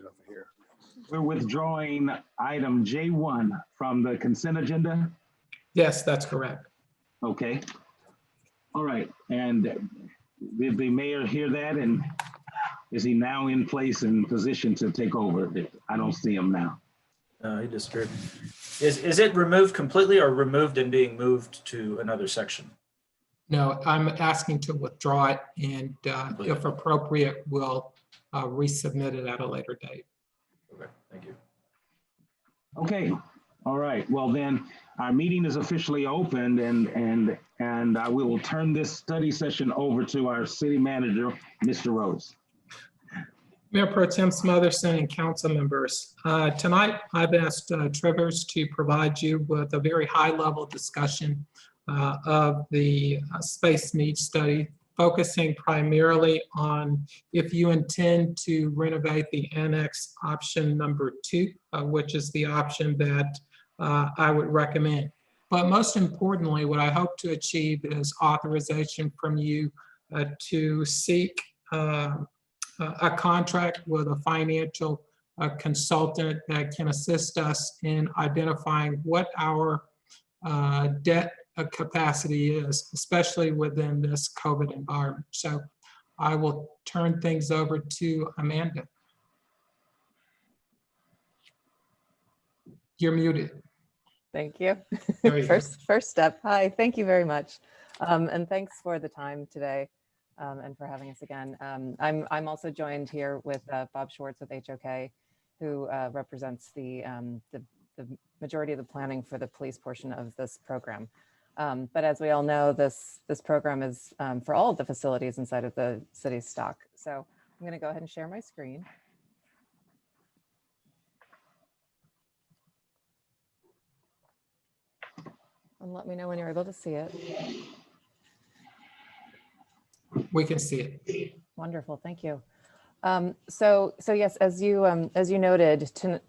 over here. We're withdrawing item J1 from the consent agenda. Yes, that's correct. Okay. All right. And did the mayor hear that? And is he now in place and position to take over? I don't see him now. He disappeared. Is it removed completely or removed and being moved to another section? No, I'm asking to withdraw it, and if appropriate, we'll resubmit it at a later date. Okay, thank you. Okay. All right. Well, then our meeting is officially opened, and we will turn this study session over to our city manager, Mr. Rhodes. Mayor Pro Tem Smotherson and council members, tonight I've asked Trivers to provide you with a very high-level discussion of the space needs study, focusing primarily on if you intend to renovate the annex option number 2, which is the option that I would recommend. But most importantly, what I hope to achieve is authorization from you to seek a contract with a financial consultant that can assist us in identifying what our debt capacity is, especially within this COVID environment. So I will turn things over to Amanda. You're muted. Thank you. There you go. First step. Hi, thank you very much. And thanks for the time today and for having us again. I'm also joined here with Bob Schwartz with HOK, who represents the majority of the planning for the police portion of this program. But as we all know, this program is for all of the facilities inside of the city's stock. So I'm going to go ahead and share my screen. And let me know when you're able to see it. We can see it. Wonderful, thank you. So yes, as you noted,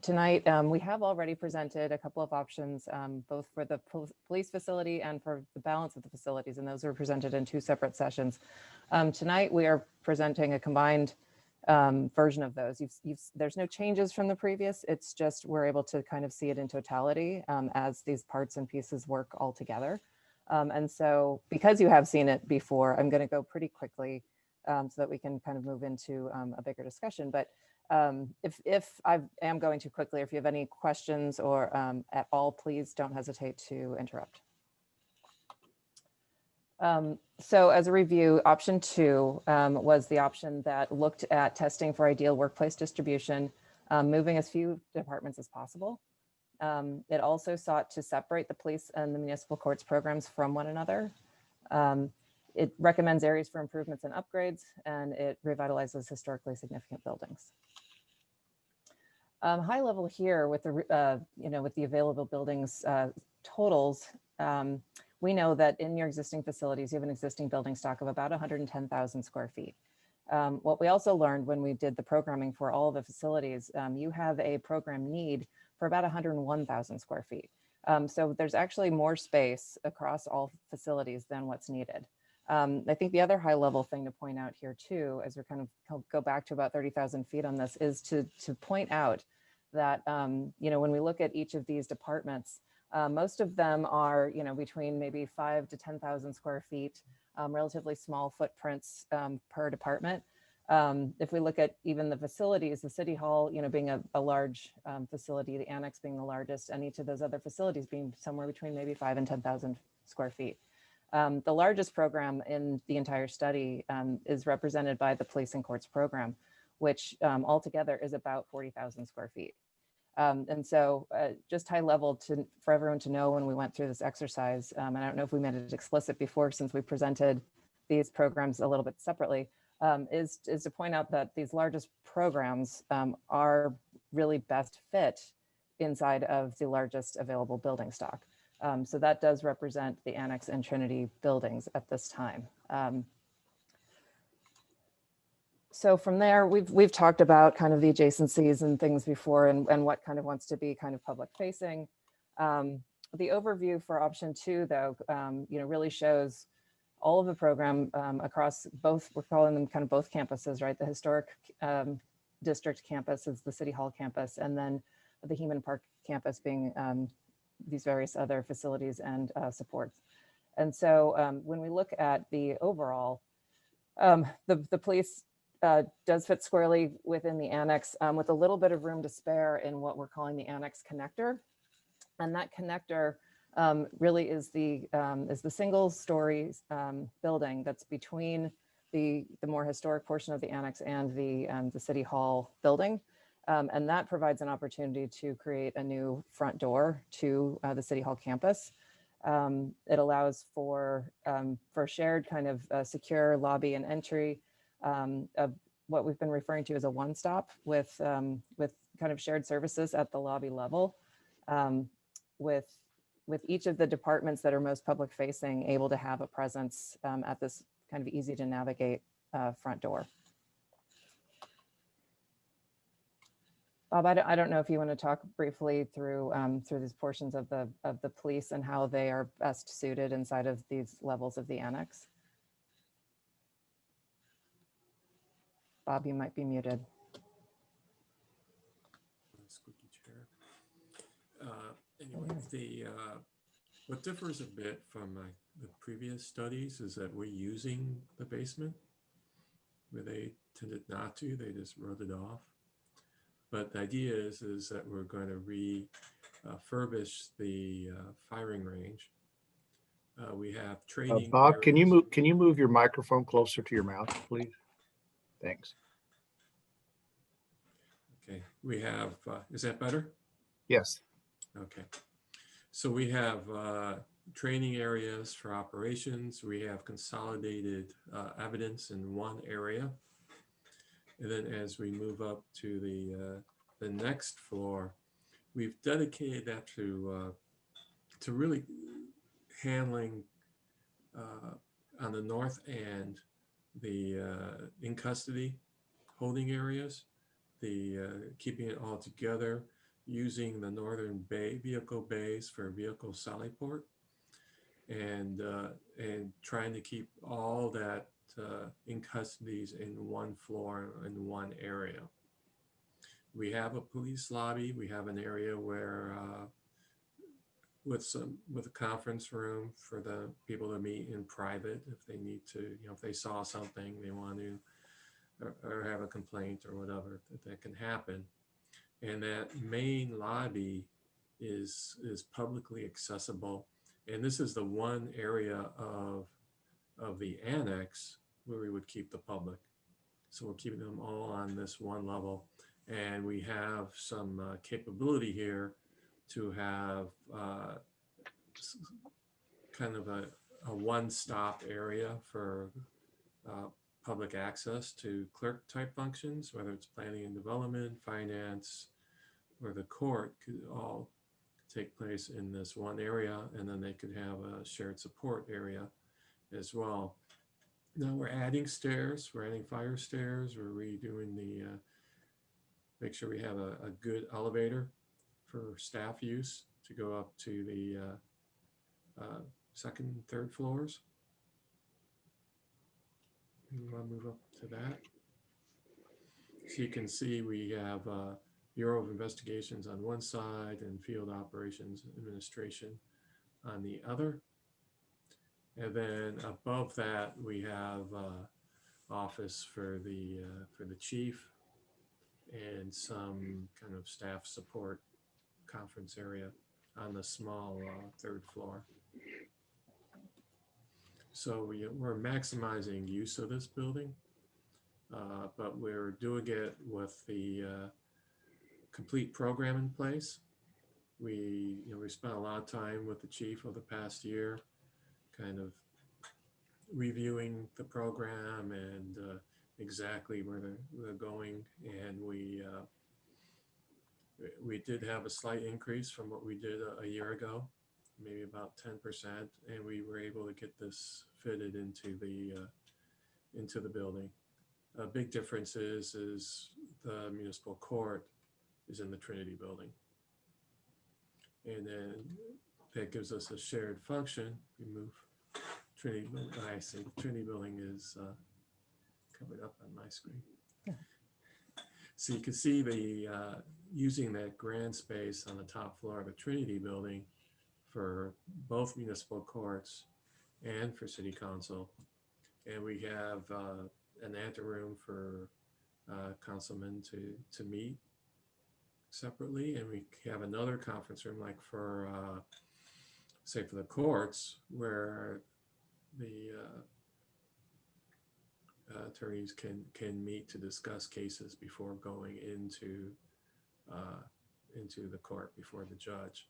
tonight we have already presented a couple of options, both for the police facility and for the balance of the facilities, and those were presented in 2 separate sessions. Tonight we are presenting a combined version of those. There's no changes from the previous. It's just we're able to kind of see it in totality as these parts and pieces work all together. And so because you have seen it before, I'm going to go pretty quickly so that we can kind of move into a bigger discussion. But if I am going too quickly, or if you have any questions or at all, please don't hesitate to interrupt. So as a review, option 2 was the option that looked at testing for ideal workplace distribution, moving as few departments as possible. It also sought to separate the police and the municipal courts programs from one another. It recommends areas for improvements and upgrades, and it revitalizes historically significant buildings. High level here with the with the available buildings totals, we know that in your existing facilities, you have an existing building stock of about 110,000 square feet. What we also learned when we did the programming for all the facilities, you have a program need for about 101,000 square feet. So there's actually more space across all facilities than what's needed. I think the other high level thing to point out here too, as we're kind of go back to about 30,000 feet on this, is to point out that, when we look at each of these departments, most of them are, between maybe 5,000 to 10,000 square feet, relatively small footprints per department. If we look at even the facilities, the city hall, being a large facility, the annex being the largest, and each of those other facilities being somewhere between maybe 5,000 and 10,000 square feet. The largest program in the entire study is represented by the police and courts program, which altogether is about 40,000 square feet. And so just high level for everyone to know when we went through this exercise, and I don't know if we made it explicit before since we presented these programs a little bit separately, is to point out that these largest programs are really best fit inside of the largest available building stock. So that does represent the Annex and Trinity buildings at this time. So from there, we've talked about kind of the adjacencies and things before and what kind of wants to be kind of public facing. The overview for option 2, though, really shows all of the program across both, we're calling them kind of both campuses, right? The historic district campus is the City Hall campus, and then the Heman Park campus being these various other facilities and supports. And so when we look at the overall, the police does fit squarely within the annex with a little bit of room to spare in what we're calling the annex connector. And that connector really is the single story building that's between the more historic portion of the annex and the City Hall building. And that provides an opportunity to create a new front door to the City Hall campus. It allows for shared kind of secure lobby and entry of what we've been referring to as a one-stop with kind of shared services at the lobby level, with each of the departments that are most public facing able to have a presence at this kind of easy to navigate front door. Bob, I don't know if you want to talk briefly through these portions of the police and how they are best suited inside of these levels of the annex. Bob, you might be muted. Squeaky chair. Anyway, what differs a bit from the previous studies is that we're using the basement where they tended not to, they just wrote it off. But the idea is that we're going to refurbish the firing range. We have training. Bob, can areas. you move your microphone closer to your mouth, please? Thanks. Okay, we have, is that better? Yes. Okay. So we have training areas for operations. We have consolidated evidence in one area. And then as we move up to the next floor, we've dedicated that to really handling on the north end, the in custody holding areas, keeping it all together, using the northern vehicle bays for vehicle sally port, and trying to keep all that in custodies in one floor in one area. We have a police lobby. We have an area where with a conference room for the people to meet in private if they need to, if they saw something they want to or have a complaint or whatever, that can happen. And that main lobby is publicly accessible. And this is the one area of the annex where we would keep the public. So we're keeping them all on this one level. And we have some capability here to have kind of a one-stop area for public access to clerk type functions, whether it's planning and development, finance, or the court, could all take place in this one area, and then they could have a shared support area as well. Now we're adding stairs, we're adding fire stairs, we're redoing make sure we have a good elevator for staff use to go up to the second and third floors. We want to move up to that. So you can see we have Bureau of Investigations on one side and Field Operations Administration on the other. And then above that, we have office for the chief and some kind of staff support conference area on the small third floor. So we're maximizing use of this building, but we're doing it with the complete program in place. We spent a lot of time with the chief over the past year, kind of reviewing the program and exactly where they're going. And we did have a slight increase from what we did a year ago, maybe about 10%, and we were able to get this fitted into the building. A big difference is the municipal court is in the Trinity building, and then that gives us a shared function. We move Trinity. I see the Trinity building is covered up on my screen. So you can see the using that grand space on the top floor of the Trinity building for both municipal courts and for city council. And we have an anteroom for councilmen to meet separately. And we have another conference room like for, say for the courts where the attorneys can meet to discuss cases before going into the court before the judge.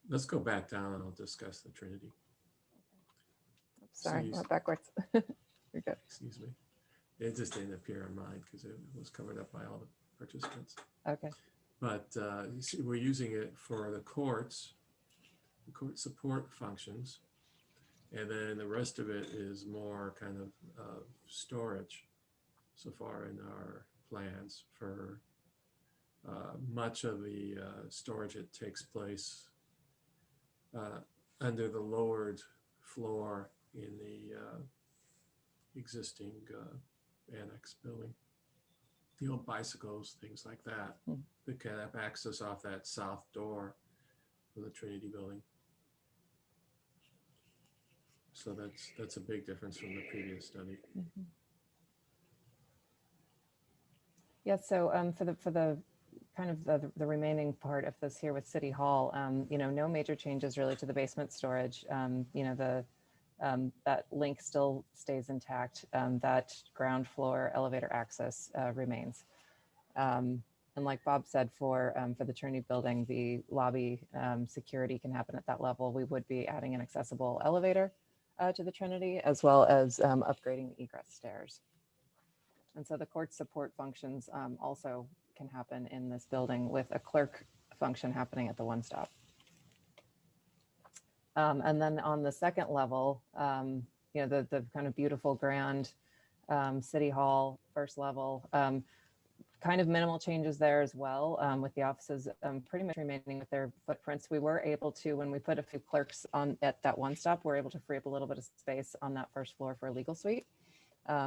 Let's go back down and I'll discuss the Trinity. Sorry, So you- went backwards. You're good. Excuse me. It just didn't appear on mine because it was covered up by all the participants. Okay. But you see, we're using it for the courts, the court support functions. And then the rest of it is more kind of storage so far in our plans for much of the storage that takes place under the lowered floor in the existing annex building. You know, bicycles, things like that, that can have access off that south door of the Trinity building. So that's a big difference from the previous study. Mhm. Yeah, so for the kind of the remaining part of this here with City Hall, you know, no major changes really to the basement storage. You know, that link still stays intact. That ground floor elevator access remains. And like Bob said, for the Trinity building, the lobby security can happen at that level. We would be adding an accessible elevator to the Trinity, as well as upgrading the egress stairs. And so the court support functions also can happen in this building with a clerk function happening at the one stop. And then on the second level, you know, the kind of beautiful grand City Hall first level, kind of minimal changes there as well, with the offices pretty much remaining with their footprints. We were able to, when we put a few clerks on at that one stop, we're able to free up a little bit of space on that first floor for a legal suite,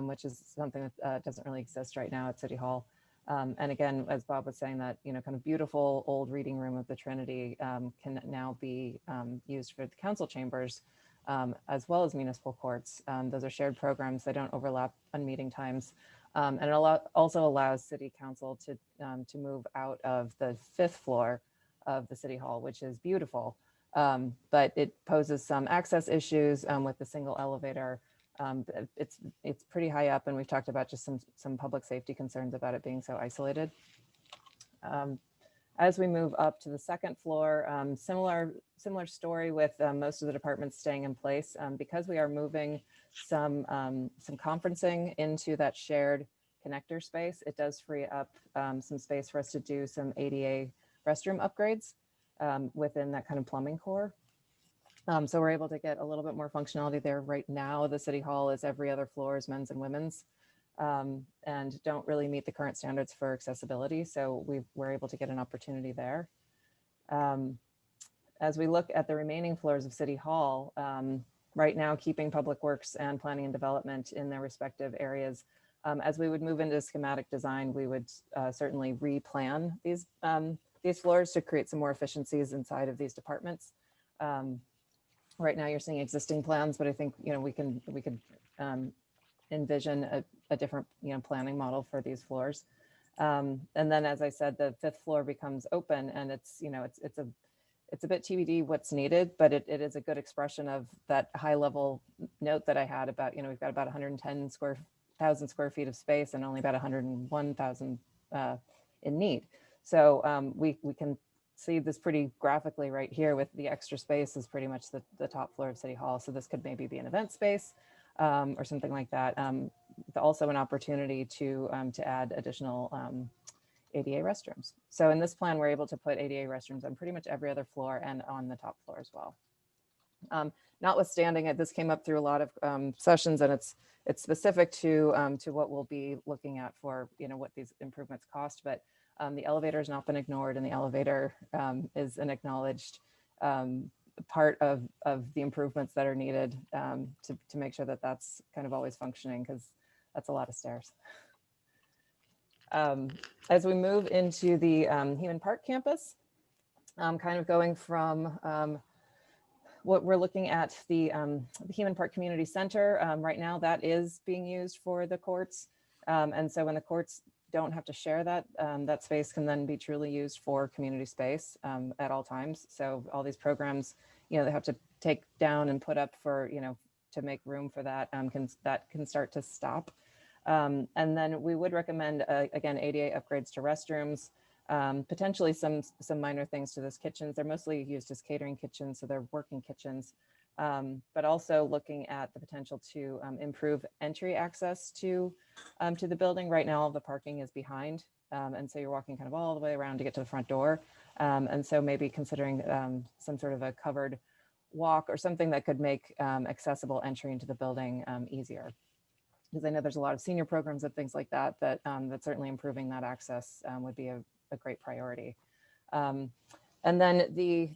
which is something that doesn't really exist right now at City Hall. And again, as Bob was saying, that, you know, kind of beautiful old reading room of the Trinity can now be used for the council chambers, as well as municipal courts. Those are shared programs. They don't overlap on meeting times. And it also allows City Council to move out of the 5th floor of the City Hall, which is beautiful. But it poses some access issues with the single elevator. It's pretty high up, and we've talked about just some public safety concerns about it being so isolated. As we move up to the 2nd floor, similar story with most of the departments staying in place. Because we are moving some conferencing into that shared connector space, it does free up some space for us to do some ADA restroom upgrades within that kind of plumbing core. So we're able to get a little bit more functionality there. Right now, the City Hall is every other floor is men's and women's, and don't really meet the current standards for accessibility. So we're able to get an opportunity there. As we look at the remaining floors of City Hall, right now, keeping Public Works and Planning and Development in their respective areas. As we would move into schematic design, we would certainly replan these floors to create some more efficiencies inside of these departments. Right now, you're seeing existing plans, but I think, you know, we could envision a different, you know, planning model for these floors. And then, as I said, the 5th floor becomes open, and it's, you know, it's a bit TBD what's needed, but it is a good expression of that high level note that I had about, you know, we've got about 110,000 square feet of space and only about 101,000 in need. So we can see this pretty graphically right here with the extra space is pretty much the top floor of City Hall. So this could maybe be an event space or something like that. Also an opportunity to add additional ADA restrooms. So in this plan, we're able to put ADA restrooms on pretty much every other floor and on the top floor as well. Notwithstanding it, this came up through a lot of sessions, and it's specific to what we'll be looking at for, you know, what these improvements cost. But the elevator has not been ignored, and the elevator is an acknowledged part of the improvements that are needed to make sure that that's kind of always functioning, because that's a lot of stairs. As we move into the Heman Park campus, kind of going from what we're looking at the Heman Park Community Center. Right now that is being used for the courts. And so when the courts don't have to share that, that space can then be truly used for community space at all times. So all these programs, you know, they have to take down and put up for, you know, to make room for that, can start to stop. And then we would recommend, again, ADA upgrades to restrooms, potentially some minor things to those kitchens. They're mostly used as catering kitchens, so they're working kitchens, but also looking at the potential to improve entry access to the building. Right now, all the parking is behind, and so you're walking kind of all the way around to get to the front door. And so maybe considering some sort of a covered walk or something that could make accessible entry into the building easier. Because I know there's a lot of senior programs and things like that, that certainly improving that access would be a great priority. And then the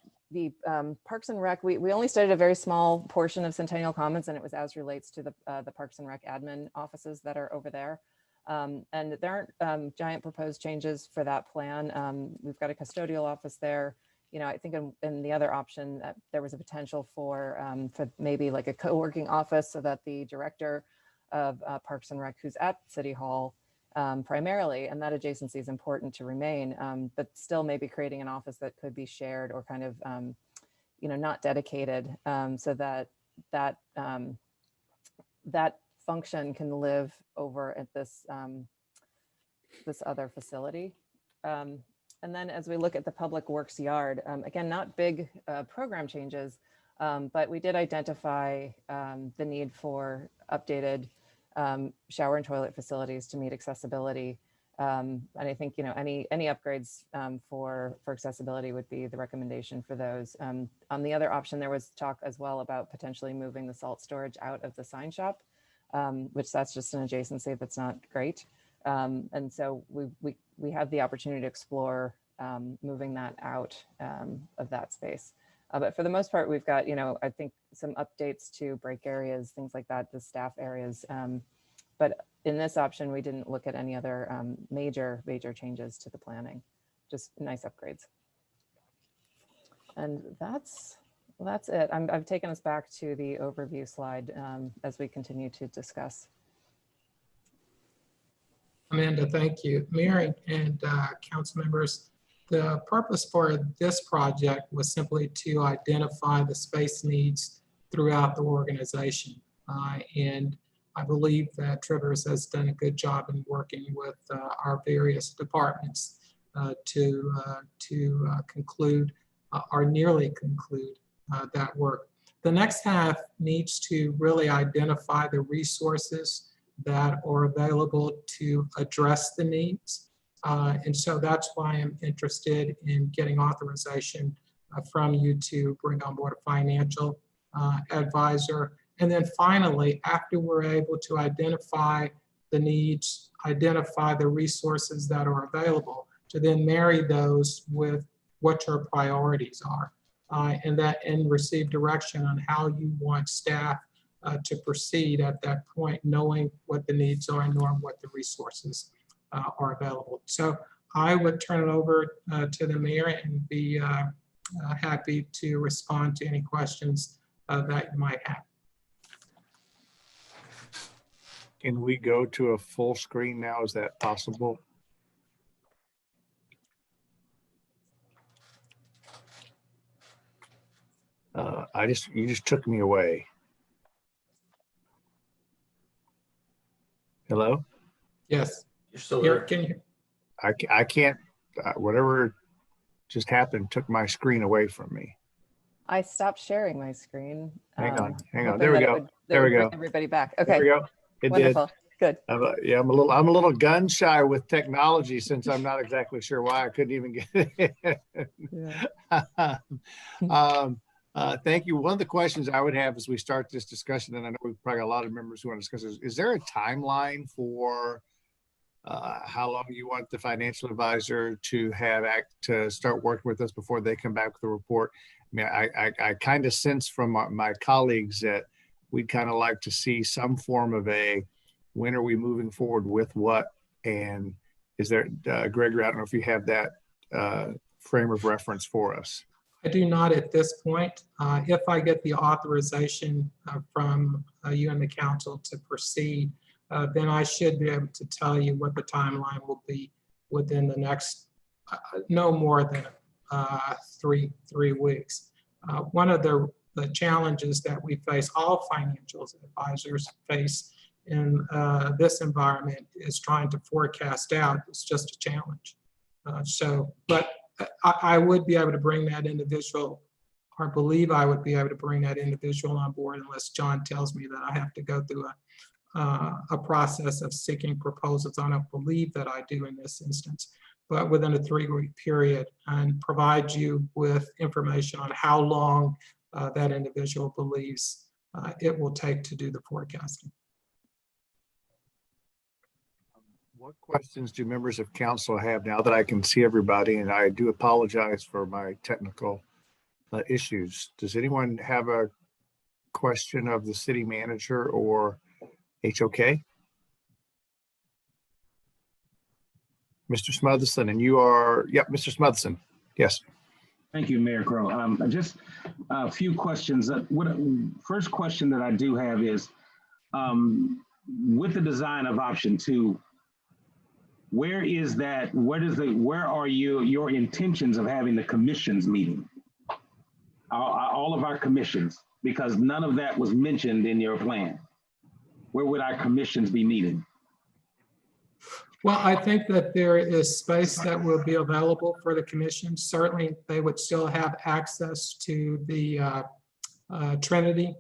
Parks and Rec, we only studied a very small portion of Centennial Commons, and it was as relates to the Parks and Rec admin offices that are over there. And there aren't giant proposed changes for that plan. We've got a custodial office there. You know, I think in the other option, there was a potential for maybe like a co-working office so that the director of Parks and Rec, who's at City Hall primarily, and that adjacency is important to remain, but still maybe creating an office that could be shared or kind of, you know, not dedicated, so that that function can live over at this this other facility. And then as we look at the Public Works Yard, again, not big program changes, but we did identify the need for updated shower and toilet facilities to meet accessibility. And I think, you know, any upgrades for accessibility would be the recommendation for those. On the other option, there was talk as well about potentially moving the salt storage out of the sign shop, which that's just an adjacency that's not great. And so we have the opportunity to explore moving that out of that space. But for the most part, we've got, you know, I think some updates to break areas, things like that, the staff areas. But in this option, we didn't look at any other major changes to the planning, just nice upgrades. And that's it. I've taken us back to the overview slide as we continue to discuss. Amanda, thank you. Mary and council members, the purpose for this project was simply to identify the space needs throughout the organization. And I believe that Trivers has done a good job in working with our various departments to conclude or nearly conclude that work. The next half needs to really identify the resources that are available to address the needs. And so that's why I'm interested in getting authorization from you to bring on board a financial advisor. And then finally, after we're able to identify the needs, identify the resources that are available, to then marry those with what your priorities are, and receive direction on how you want staff to proceed at that point, knowing what the needs are and knowing what the resources are available. So I would turn it over to the mayor and be happy to respond to any questions that you might have. Can we go to a full screen now? Is that possible? You just took me away. Hello? Yes. You're still Here, there. can you? I can't, whatever just happened took my screen away from me. I stopped sharing my screen. Hang on. Hoping There we that go. it would There we bring go. everybody back. There Okay, we go. It wonderful, good. did. Yeah, I'm a little gun shy with technology since I'm not exactly sure why I couldn't even get it. Yeah. Thank you. One of the questions I would have as we start this discussion, and I know we've probably got a lot of members who want to discuss, is there a timeline for how long you want the financial advisor to to start working with us before they come back with a report? I mean, I kind of sense from my colleagues that we'd kind of like to see some form of when are we moving forward with what, and Is there, Gregory, I don't know if you have that frame of reference for us. I do not at this point. If I get the authorization from you and the council to proceed, then I should be able to tell you what the timeline will be within the next no more than 3 weeks. One of the challenges that we face, all financial advisors face in this environment, is trying to forecast out. It's just a challenge. But I would be able to bring that individual, or believe I would be able to bring that individual on board, unless John tells me that I have to go through a process of seeking proposals. I don't believe that I do in this instance, but within a 3-week period, and provide you with information on how long that individual believes it will take to do the forecasting. What questions do members of council have now that I can see everybody? And I do apologize for my technical issues. Does anyone have a question of the city manager or HOK? Mr. Smotherson, and you are, yep, Mr. Smotherson, yes. Thank you, Mayor Crow. Just a few questions. First question that I do have is, with the design of option 2, where are your intentions of having the commissions meeting? All of our commissions, because none of that was mentioned in your plan. Where would our commissions be meeting? Well, I think that there is space that will be available for the commission. Certainly, they would still have access to the Trinity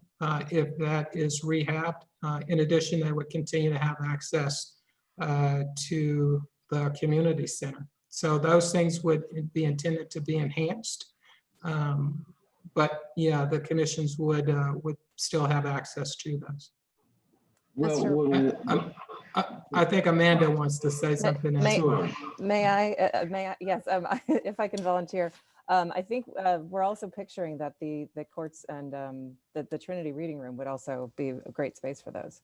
if that is rehabbed. In addition, they would continue to have access to the community center. So those things would be intended to be enhanced. But yeah, the commissions would still have access to those. Well, I think Amanda wants to say something as well. May I? Yes, if I can volunteer. I think we're also picturing that the courts and the Trinity Reading Room would also be a great space for those.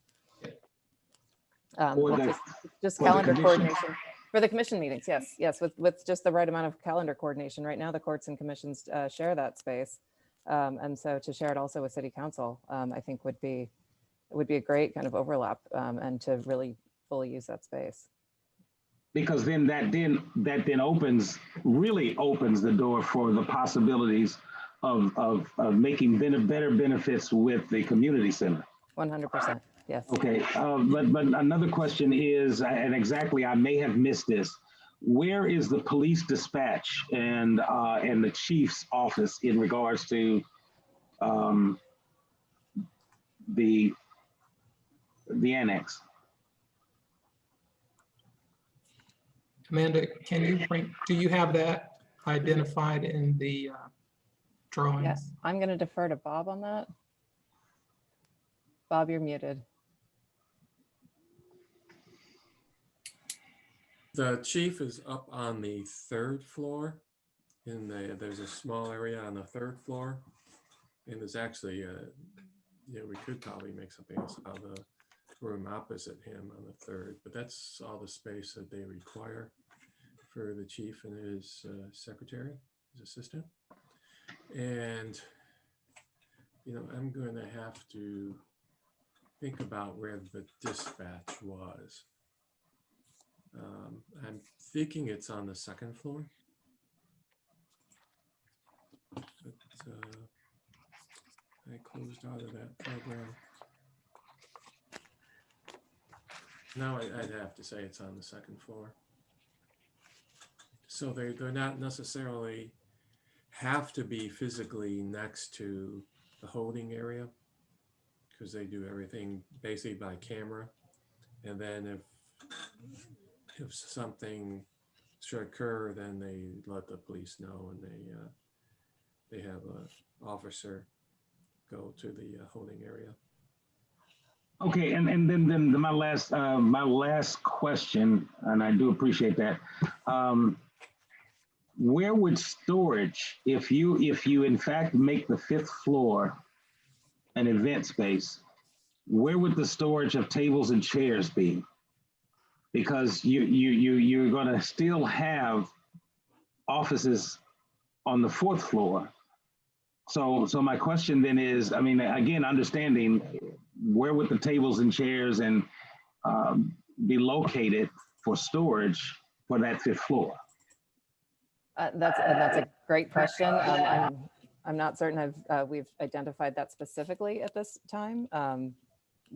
Just calendar coordination for the commission meetings. Yes, with just the right amount of calendar coordination. Right now, the courts and commissions share that space, and so to share it also with City Council, I think would be a great kind of overlap, and to really fully use that space. Because then that really opens the door for the possibilities of making better benefits with the community center. 100%. Yes. Okay, but another question is, and exactly, I may have missed this. Where is the police dispatch and the chief's office in regards to the annex? Amanda, do you have that identified in the drawings? Yes, I'm going to defer to Bob on that. Bob, you're muted. The chief is up on the 3rd floor. There's a small area on the 3rd floor, and there's actually we could probably make something else out of the room opposite him on the 3rd, but that's all the space that they require for the chief and his secretary, his assistant. And I'm going to have to think about where the dispatch was. I'm thinking it's on the 2nd floor. But I closed out of that program. No, I'd have to say it's on the 2nd floor. So they're not necessarily have to be physically next to the holding area, because they do everything basically by camera. And then if something should occur, then they let the police know, and they have an officer go to the holding area. Okay, and then my last question, and I do appreciate that. Where would storage, if you in fact make the 5th floor an event space, where would the storage of tables and chairs be? because you're going to still have offices on the 4th floor. So my question then is, I mean, again, understanding where would the tables and chairs and be located for storage for that 5th floor? That's a great question. I'm not certain we've identified that specifically at this time,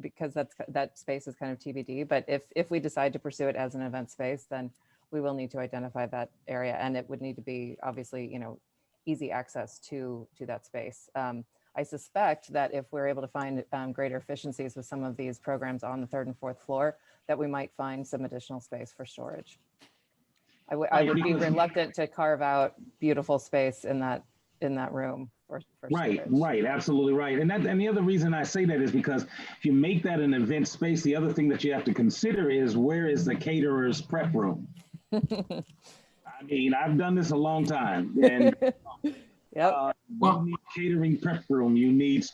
because that space is kind of TBD. But if we decide to pursue it as an event space, then we will need to identify that area, and it would need to be obviously, you know, easy access to that space. I suspect that if we're able to find greater efficiencies with some of these programs on the 3rd and 4th floor, that we might find some additional space for storage. I would be reluctant to carve out beautiful space in that room for Right, storage. right, absolutely right. And the other reason I say that is because if you make that an event space, the other thing that you have to consider is, where is the caterer's prep room? I mean, I've done this a long time, and Yep. you need catering prep room, you need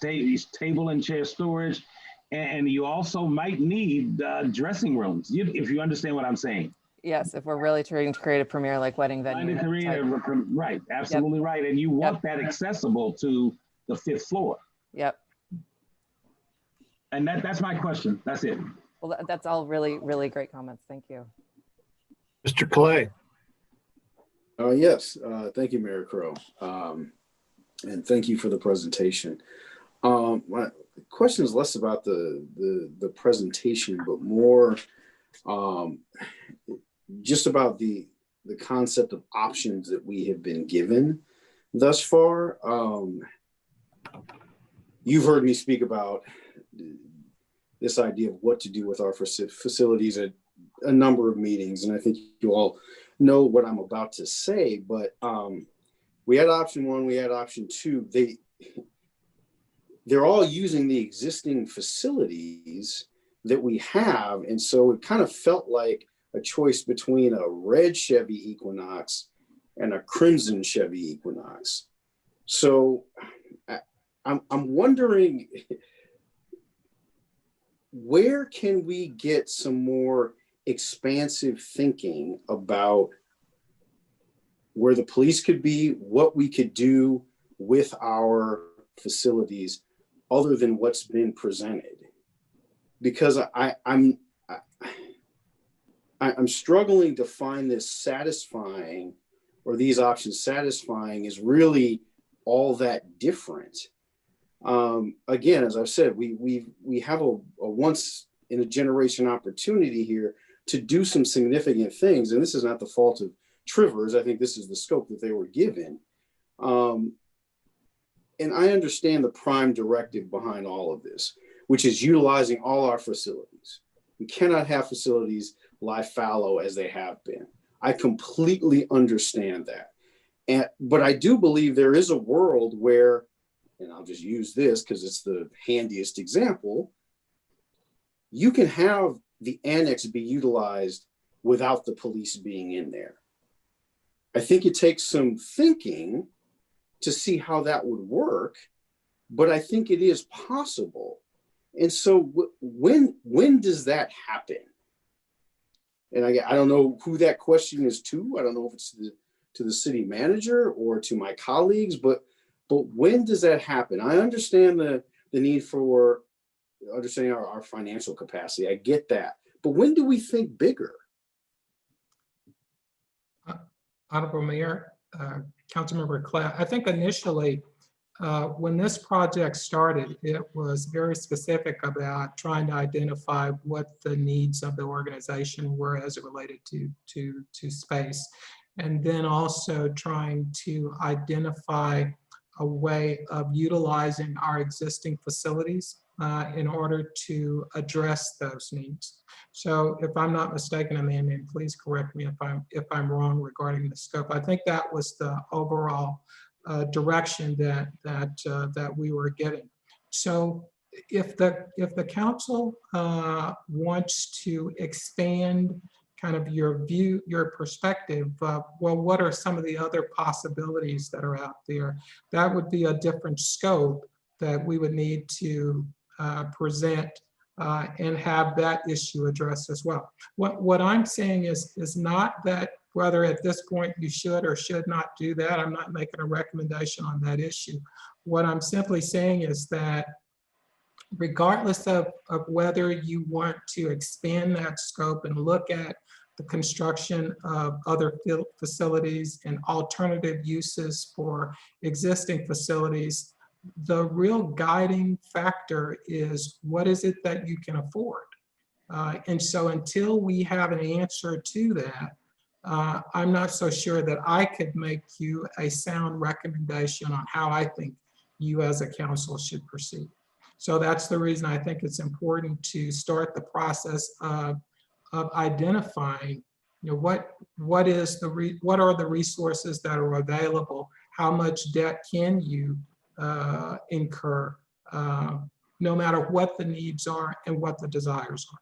table and chair storage, and you also might need dressing rooms, if you understand what I'm saying. Yes, if we're really trying to create a premier like wedding venue. Right, absolutely right. And you want that accessible to the 5th floor. Yep. And that's my question. That's it. Well, that's all really, really great comments. Thank you. Mr. Clay. Yes, thank you, Mayor Crow. And thank you for the presentation. My question is less about the presentation, but more just about the concept of options that we have been given thus far. You've heard me speak about this idea of what to do with our facilities at a number of meetings, and I think you all know what I'm about to say, but we had option 1, we had option 2. They're all using the existing facilities that we have, and so it kind of felt like a choice between a red Chevy Equinox and a crimson Chevy Equinox. So I'm wondering, where can we get some more expansive thinking about where the police could be, what we could do with our facilities other than what's been presented? Because I'm struggling to find this satisfying, or these options satisfying, is really all that different. Again, as I've said, we have a once in a generation opportunity here to do some significant things. And this is not the fault of Trivers. I think this is the scope that they were given. And I understand the prime directive behind all of this, which is utilizing all our facilities. We cannot have facilities lie fallow as they have been. I completely understand that. But I do believe there is a world where, and I'll just use this because it's the handiest example, you can have the annex be utilized without the police being in there. I think it takes some thinking to see how that would work, but I think it is possible. And so when does that happen? And I don't know who that question is to. I don't know if it's to the city manager or to my colleagues, but when does that happen? I understand the need for understanding our financial capacity. I get that. But when do we think bigger? Honorable Mayor, Councilmember Clay, I think initially when this project started, it was very specific about trying to identify what the needs of the organization were as it related to space, and then also trying to identify a way of utilizing our existing facilities in order to address those needs. So if I'm not mistaken, and please correct me if I'm wrong regarding the scope, I think that was the overall direction that we were getting. So if the council wants to expand kind of your view, your perspective, well, what are some of the other possibilities that are out there? That would be a different scope that we would need to present and have that issue addressed as well. What I'm saying is not that whether at this point you should or should not do that. I'm not making a recommendation on that issue. What I'm simply saying is that regardless of whether you want to expand that scope and look at the construction of other facilities and alternative uses for existing facilities, the real guiding factor is what is it that you can afford? And so until we have an answer to that, I'm not so sure that I could make you a sound recommendation on how I think you as a council should proceed. So that's the reason I think it's important to start the process of identifying, what are the resources that are available? How much debt can you incur, no matter what the needs are and what the desires are?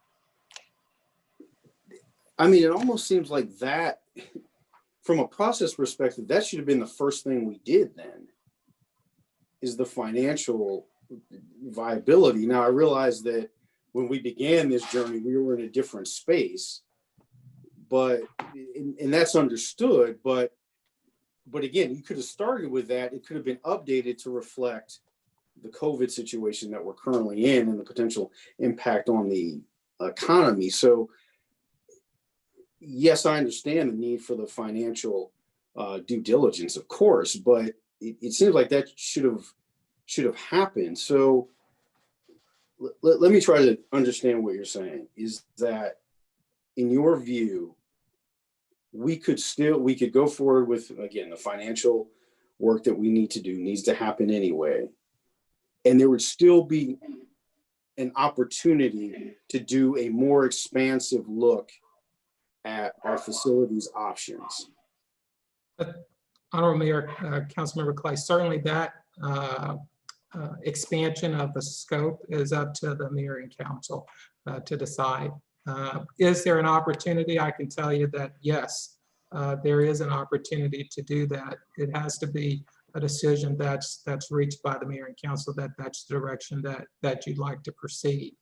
I mean, it almost seems like that, from a process perspective, that should have been the first thing we did then, is the financial viability. Now, I realize that when we began this journey, we were in a different space, but, and that's understood, but again, you could have started with that. It could have been updated to reflect the COVID situation that we're currently in and the potential impact on the economy. So yes, I understand the need for the financial due diligence, of course, but it seems like that should have happened. So let me try to understand what you're saying. Is that, in your view, we could go forward with, again, the financial work that we need to do needs to happen anyway, and there would still be an opportunity to do a more expansive look at our facilities options? Honorable Mayor, Councilmember Clay, certainly that expansion of the scope is up to the mayor and council to decide. Is there an opportunity? I can tell you that yes, there is an opportunity to do that. It has to be a decision that's reached by the mayor and council that's the direction that you'd like to proceed.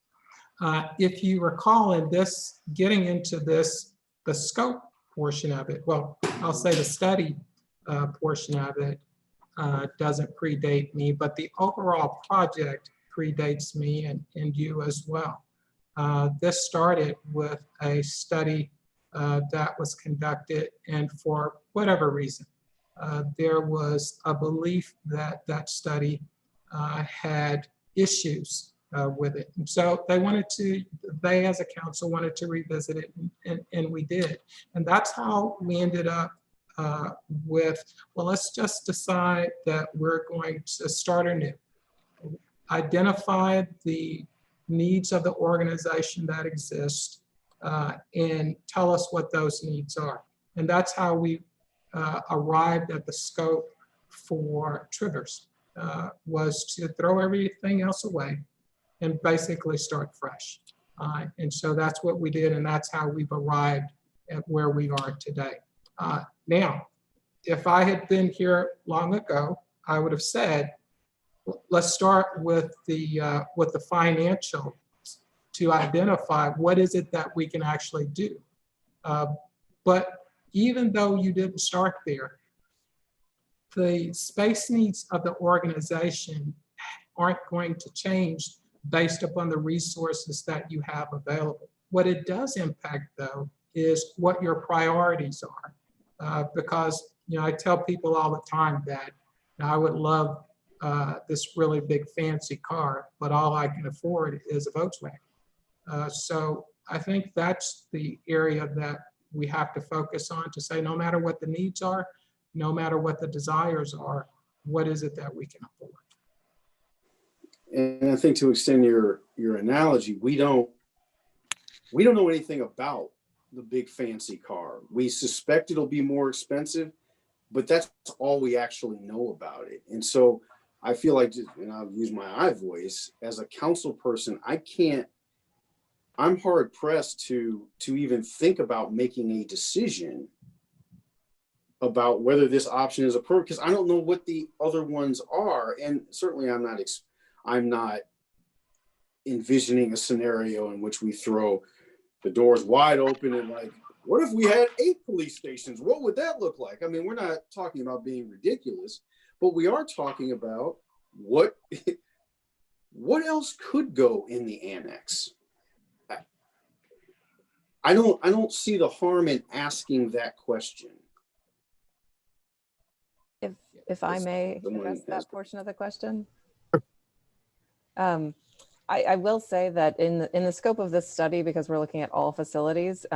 If you recall in this, getting into this, the scope portion of it, well, I'll say the study portion of it doesn't predate me, but the overall project predates me and you as well. This started with a study that was conducted, and for whatever reason, there was a belief that that study had issues with it. And so they as a council wanted to revisit it, and we did. And that's how we ended up with, well, let's just decide that we're going to start anew. Identify the needs of the organization that exist and tell us what those needs are. And that's how we arrived at the scope for triggers, was to throw everything else away and basically start fresh. And so that's what we did, and that's how we've arrived at where we are today. Now, if I had been here long ago, I would have said, let's start with the financial to identify what is it that we can actually do. But even though you didn't start there, the space needs of the organization aren't going to change based upon the resources that you have available. What it does impact, though, is what your priorities are. Because I tell people all the time that I would love this really big fancy car, but all I can afford is a Volkswagen. So I think that's the area that we have to focus on, to say no matter what the needs are, no matter what the desires are, what is it that we can afford? And I think, to extend your analogy, we don't know anything about the big fancy car. We suspect it'll be more expensive, but that's all we actually know about it. And so I feel like, and I'll use my I voice, as a council person, I'm hard pressed to even think about making a decision about whether this option is appropriate, because I don't know what the other ones are. And certainly I'm not envisioning a scenario in which we throw the doors wide open and like, what if we had 8 police stations? What would that look like? I mean, we're not talking about being ridiculous, but we are talking about what else could go in the annex. I don't see the harm in asking that question. If I may address that portion of the question. I will say that in the scope of this study, because we're looking at all facilities,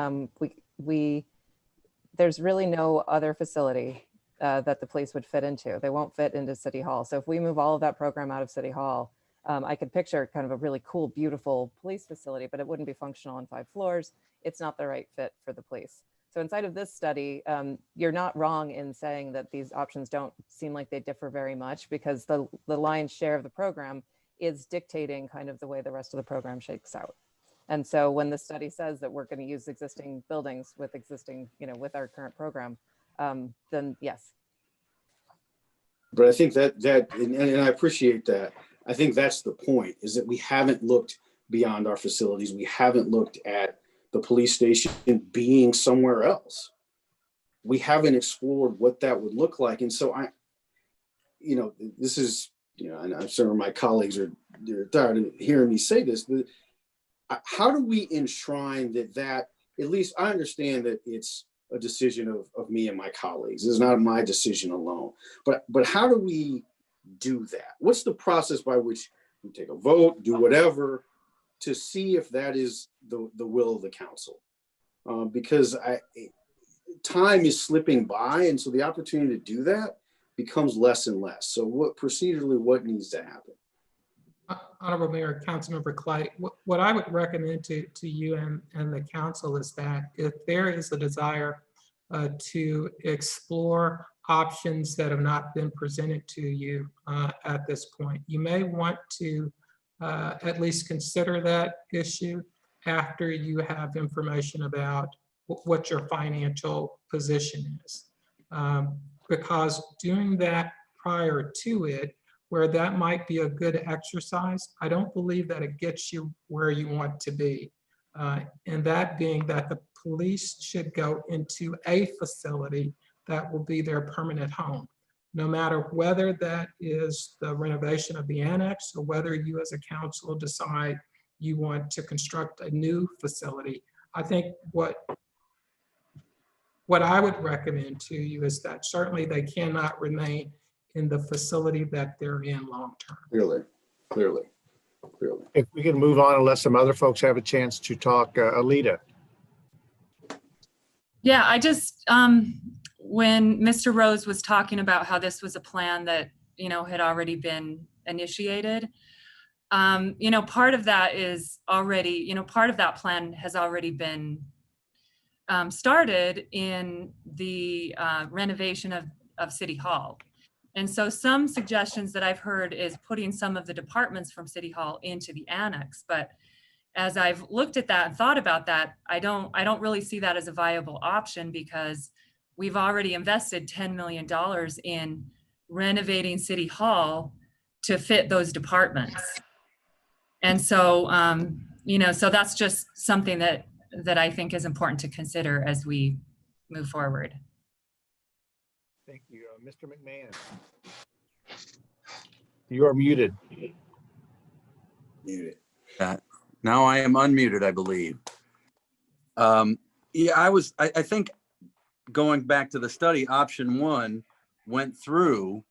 there's really no other facility that the police would fit into. They won't fit into City Hall. So if we move all of that program out of City Hall, I could picture kind of a really cool, beautiful police facility, but it wouldn't be functional on 5 floors. It's not the right fit for the police. So inside of this study, you're not wrong in saying that these options don't seem like they differ very much, because the lion's share of the program is dictating kind of the way the rest of the program shakes out. And so when the study says that we're going to use existing buildings with existing, with our current program, then yes. But I think that and I appreciate that. I think that's the point, is that we haven't looked beyond our facilities. We haven't looked at the police station being somewhere else. We haven't explored what that would look like. And so this is, and I'm sure my colleagues they're tired of hearing me say this, but how do we enshrine that, at least I understand that it's a decision of me and my colleagues. It's not my decision alone, but how do we do that? What's the process by which we take a vote, do whatever, to see if that is the will of the council? Because time is slipping by, and so the opportunity to do that becomes less and less. So procedurally, what needs to happen? Honorable Mayor, Councilmember Clay, what I would recommend to you and the council is that if there is a desire to explore options that have not been presented to you at this point, you may want to at least consider that issue after you have information about what your financial position is. Because doing that prior to it, where that might be a good exercise, I don't believe that it gets you where you want to be. And that being that the police should go into a facility that will be their permanent home, no matter whether that is the renovation of the annex or whether you as a council decide you want to construct a new facility. I think what I would recommend to you is that certainly they cannot remain in the facility that they're in long-term. Clearly. If we can move on, unless some other folks have a chance to talk, Alita. Yeah, I just, when Mr. Rose was talking about how this was a plan that, had already been initiated, part of that is already, part of that plan has already been started in the renovation of City Hall. And so some suggestions that I've heard is putting some of the departments from City Hall into the annex. But as I've looked at that and thought about that, I don't really see that as a viable option, because we've already invested $10 million in renovating City Hall to fit those departments. And so, so that's just something that I think is important to consider as we move forward. Thank you. Mr. McMahon. You are muted. Muted. Now I am unmuted, I believe. Yeah, I think going back to the study, option 1 went through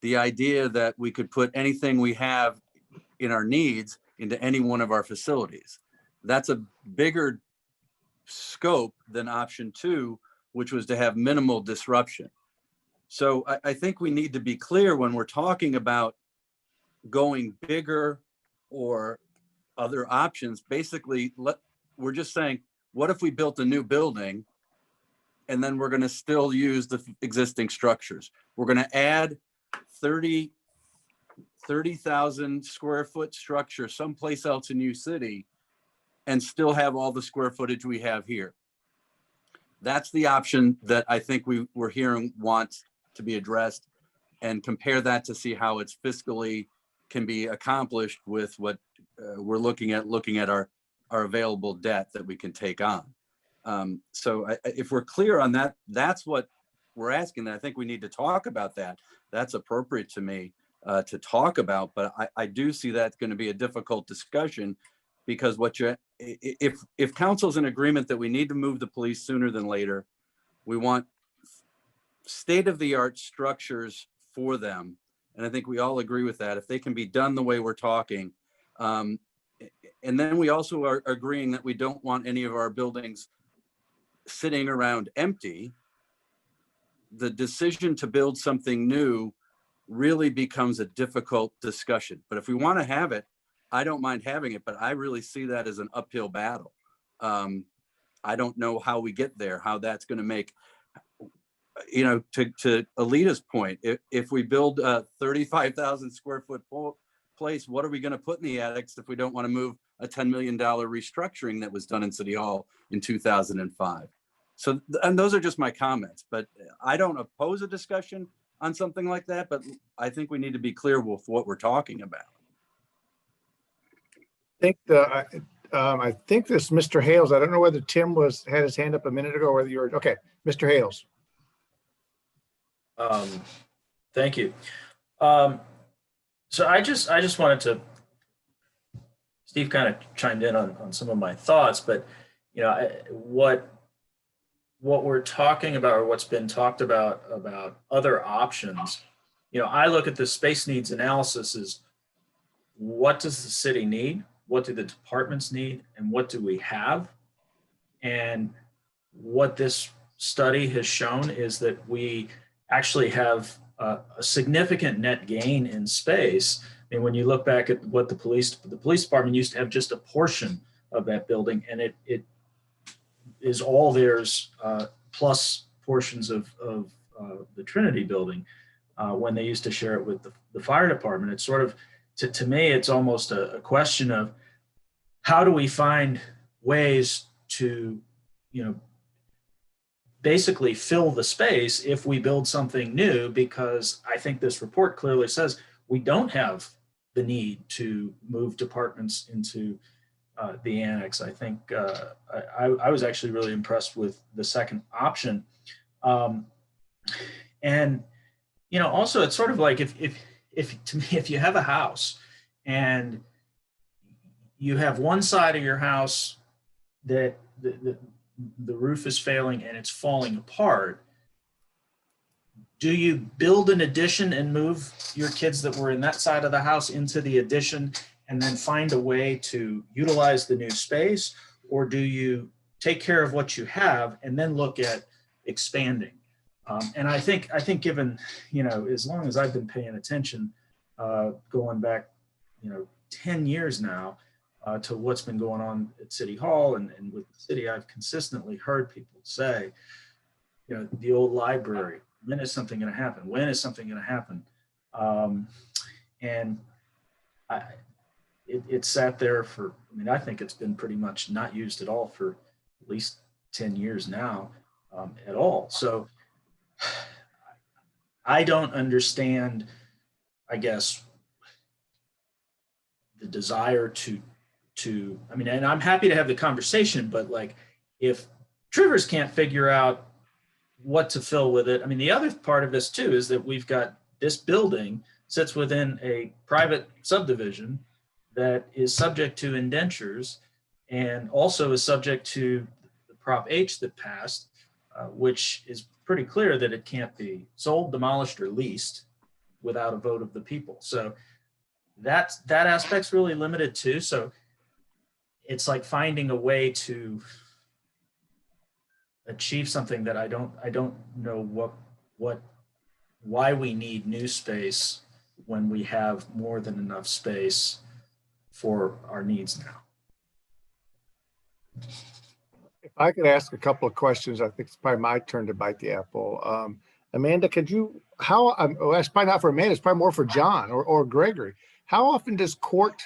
the idea that we could put anything we have in our needs into any one of our facilities. That's a bigger scope than option 2, which was to have minimal disruption. So I think we need to be clear when we're talking about going bigger or other options. Basically, we're just saying, what if we built a new building and then we're going to still use the existing structures? We're going to add 30,000 square foot structure someplace else in New City and still have all the square footage we have here. That's the option that I think we're hearing wants to be addressed, and compare that to see how it's fiscally can be accomplished with what we're looking at our available debt that we can take on. So if we're clear on that, that's what we're asking. I think we need to talk about that. That's appropriate to me to talk about, but I do see that's going to be a difficult discussion, because if council's in agreement that we need to move the police sooner than later, we want state-of-the-art structures for them. And I think we all agree with that. If they can be done the way we're talking. And then we also are agreeing that we don't want any of our buildings sitting around empty. The decision to build something new really becomes a difficult discussion. But if we want to have it, I don't mind having it, but I really see that as an uphill battle. I don't know how we get there, how that's going to make, to Alita's point, if we build a 35,000 square foot place, what are we going to put in the attics if we don't want to move a $10 million restructuring that was done in City Hall in 2005? So, and those are just my comments, but I don't oppose a discussion on something like that, but I think we need to be clear with what we're talking about. I think this Mr. Hales, I don't know whether Tim had his hand up a minute ago or whether you were, okay, Mr. Hales. Thank you. So I just wanted to, Steve kind of chimed in on some of my thoughts, but what we're talking about, or what's been talked about other options, I look at the space needs analysis as, what does the city need? What do the departments need? And what do we have? And what this study has shown is that we actually have a significant net gain in space. I mean, when you look back at what the police department used to have just a portion of that building, and it is all theirs, plus portions of the Trinity building, when they used to share it with the fire department. It's sort of, to me, it's almost a question of, how do we find ways to, basically fill the space if we build something new? Because I think this report clearly says we don't have the need to move departments into the annex. I think I was actually really impressed with the second option. And, also it's sort of like, if you have a house and you have one side of your house that the roof is failing and it's falling apart, do you build an addition and move your kids that were in that side of the house into the addition and then find a way to utilize the new space? Or do you take care of what you have and then look at expanding? And I think given, as long as I've been paying attention, going back, 10 years now, to what's been going on at City Hall and with the city, I've consistently heard people say, the old library, when is something going to happen? When is something going to happen? And it sat there for, I think it's been pretty much not used at all for at least 10 years now, at all. So I don't understand, I guess, the desire to, and I'm happy to have the conversation, but like, if Trivers can't figure out what to fill with it, the other part of this too is that we've got this building sits within a private subdivision that is subject to indentures and also is subject to the Prop H that passed, which is pretty clear that it can't be sold, demolished, or leased without a vote of the people. So that aspect's really limited too. So it's like finding a way to achieve something that I don't know why we need new space when we have more than enough space for our needs now. If I could ask a couple of questions, I think it's probably my turn to bite the apple. Amanda, could you, it's probably not for Amanda, it's probably more for John or Gregory. How often is court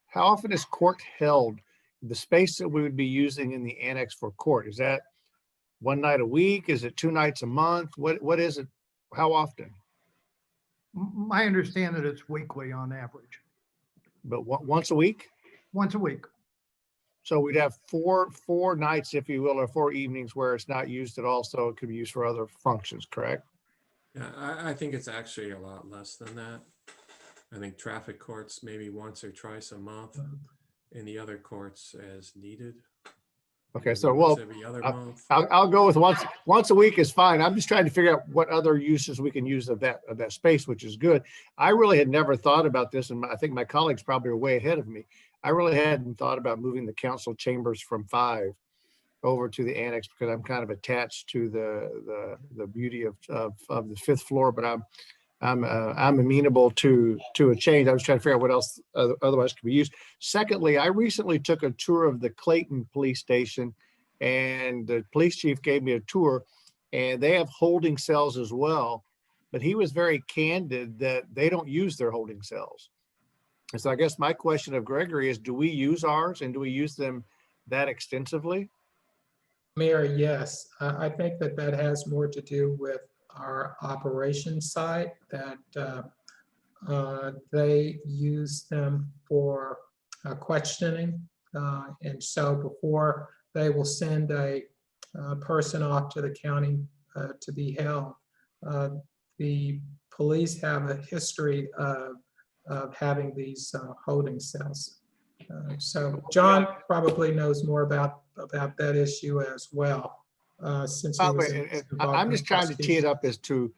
held? The space that we would be using in the annex for court, is that one night a week? Is it 2 nights a month? What is it? How often? I understand that it's weekly on average. But once a week? once a week. So we'd have four nights, if you will, or 4 evenings where it's not used at all. So it could be used for other functions, correct? Yeah, I think it's actually a lot less than that. I think traffic courts maybe once or twice a month, and the other courts as needed. Okay, maybe so once well, every other month. I'll go with once a week is fine. I'm just trying to figure out what other uses we can use of that space, which is good. I really had never thought about this, and I think my colleagues probably are way ahead of me. I really hadn't thought about moving the council chambers from 5 over to the annex because I'm kind of attached to the beauty of the 5th floor, but I'm amenable to a change. I was trying to figure out what else otherwise could be used. Secondly, I recently took a tour of the Clayton Police Station, and the police chief gave me a tour, and they have holding cells as well. But he was very candid that they don't use their holding cells. And so I guess my question of Gregory is, do we use ours, and do we use them that extensively? Mayor, yes, I think that has more to do with our operations side, that they use them for questioning. And so before they will send a person off to the county to be held, the police have a history of having these holding cells. So John probably knows more about that issue as well, since he was involved I'm in just trying to tee it prosecution. up as to,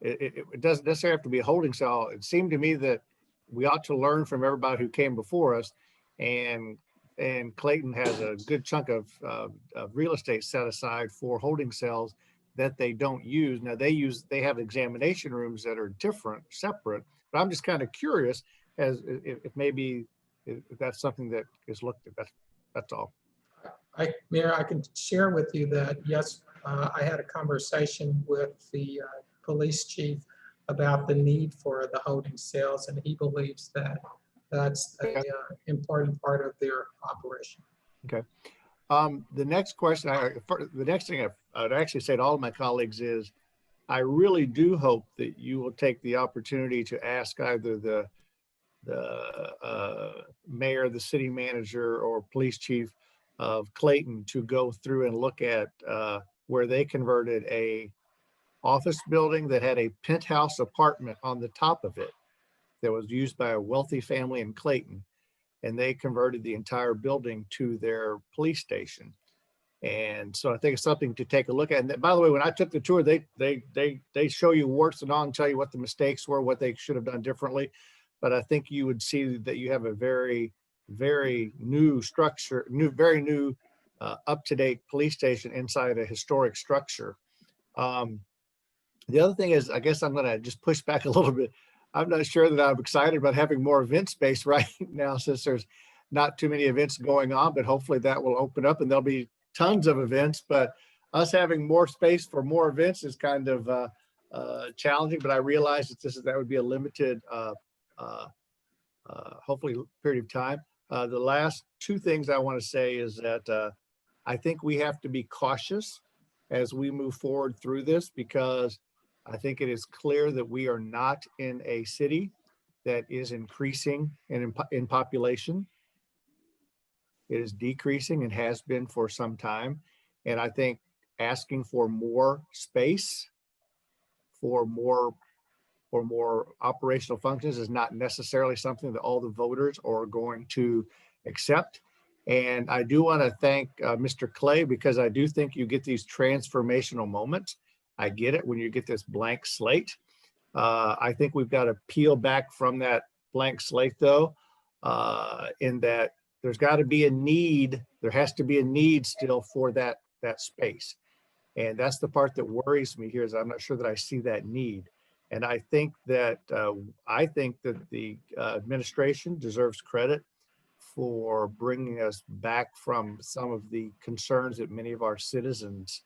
it doesn't necessarily have to be a holding cell. It seemed to me that we ought to learn from everybody who came before us, and Clayton has a good chunk of real estate set aside for holding cells that they don't use. Now they have examination rooms that are different, separate, but I'm just kind of curious as if maybe if that's something that is looked at. That's all. Mayor, I can share with you that, yes, I had a conversation with the police chief about the need for the holding cells, and he believes that that's a important part of their operation. Okay. The next question, the next thing I would actually say to all of my colleagues is, I really do hope that you will take the opportunity to ask either the mayor, the city manager, or police chief of Clayton to go through and look at where they converted a office building that had a penthouse apartment on the top of it that was used by a wealthy family in Clayton, and they converted the entire building to their police station. And so I think it's something to take a look at. And by the way, when I took the tour, they show you warts and all and tell you what the mistakes were, what they should have done differently. But I think you would see that you have a very, very new structure, very new, up-to-date police station inside a historic structure. The other thing is, I guess I'm going to just push back a little bit. I'm not sure that I'm excited about having more event space right now, since there's not too many events going on, but hopefully that will open up and there'll be tons of events. But us having more space for more events is kind of challenging, but I realize that that would be a limited, hopefully period of time. The last 2 things I want to say is that I think we have to be cautious as we move forward through this, because I think it is clear that we are not in a city that is increasing in population. It is decreasing and has been for some time. And I think asking for more space, for more operational functions is not necessarily something that all the voters are going to accept. And I do want to thank Mr. Clay, because I do think you get these transformational moments. I get it when you get this blank slate. I think we've got to peel back from that blank slate, though, in that there's got to be a need. There has to be a need still for that space. And that's the part that worries me here, is I'm not sure that I see that need. And I think that the administration deserves credit for bringing us back from some of the concerns that many of our citizens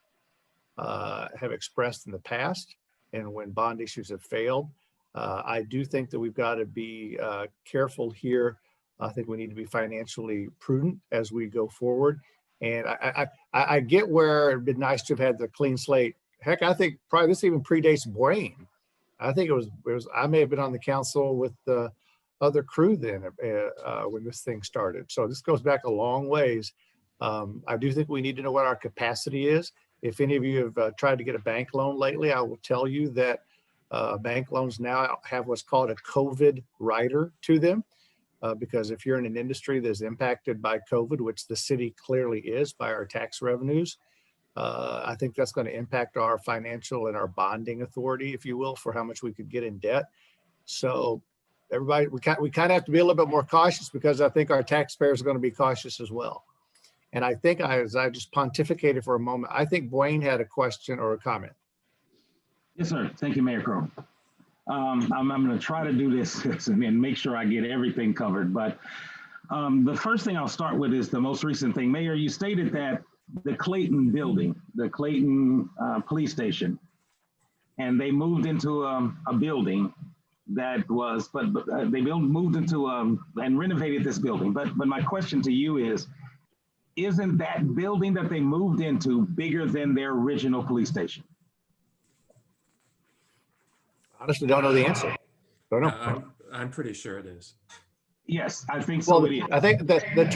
have expressed in the past, and when bond issues have failed. I do think that we've got to be careful here. I think we need to be financially prudent as we go forward. And I get where it'd been nice to have had the clean slate. Heck, I think probably this even predates Blaine. I think it was I may have been on the council with other crew then when this thing started. So this goes back a long ways. I do think we need to know what our capacity is. If any of you have tried to get a bank loan lately, I will tell you that bank loans now have what's called a COVID rider to them. Because if you're in an industry that's impacted by COVID, which the city clearly is by our tax revenues, I think that's going to impact our financial and our bonding authority, if you will, for how much we could get in debt. So everybody, we kind of have to be a little bit more cautious, because I think our taxpayers are going to be cautious as well. And I think as I just pontificated for a moment, I think Dwayne had a question or a comment. Yes, sir. Thank you, Mayor Crowe. I'm going to try to do this and make sure I get everything covered. But the first thing I'll start with is the most recent thing. Mayor, you stated that the Clayton building, the Clayton police station, and they moved into a building that was, they moved into and renovated this building. But my question to you is, isn't that building that they moved into bigger than their original police station? Honestly, don't know the answer. Don't know. I'm pretty sure it is. Yes, I think so. Well, I think the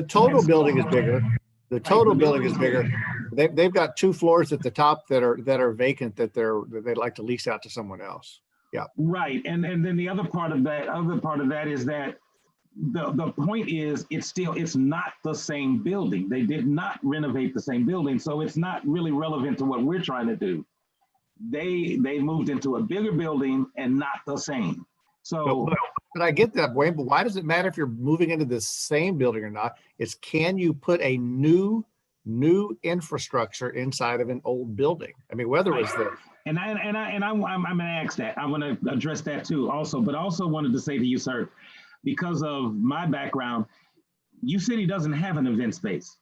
total building is bigger. The total building is bigger. They've got 2 floors at the top that are vacant that they'd like to lease out to someone else. Yeah. Right, and then the other part of that is that the point is it's not the same building. They did not renovate the same building, so it's not really relevant to what we're trying to do. They moved into a bigger building and not the same. So, but I get that, Wayne. But why does it matter if you're moving into the same building or not? It's, can you put a new infrastructure inside of an old building? I mean, whether it's the I'm going to ask that. I'm going to address that too, also. But also wanted to say to you, sir, because of my background, U-City doesn't have an event space.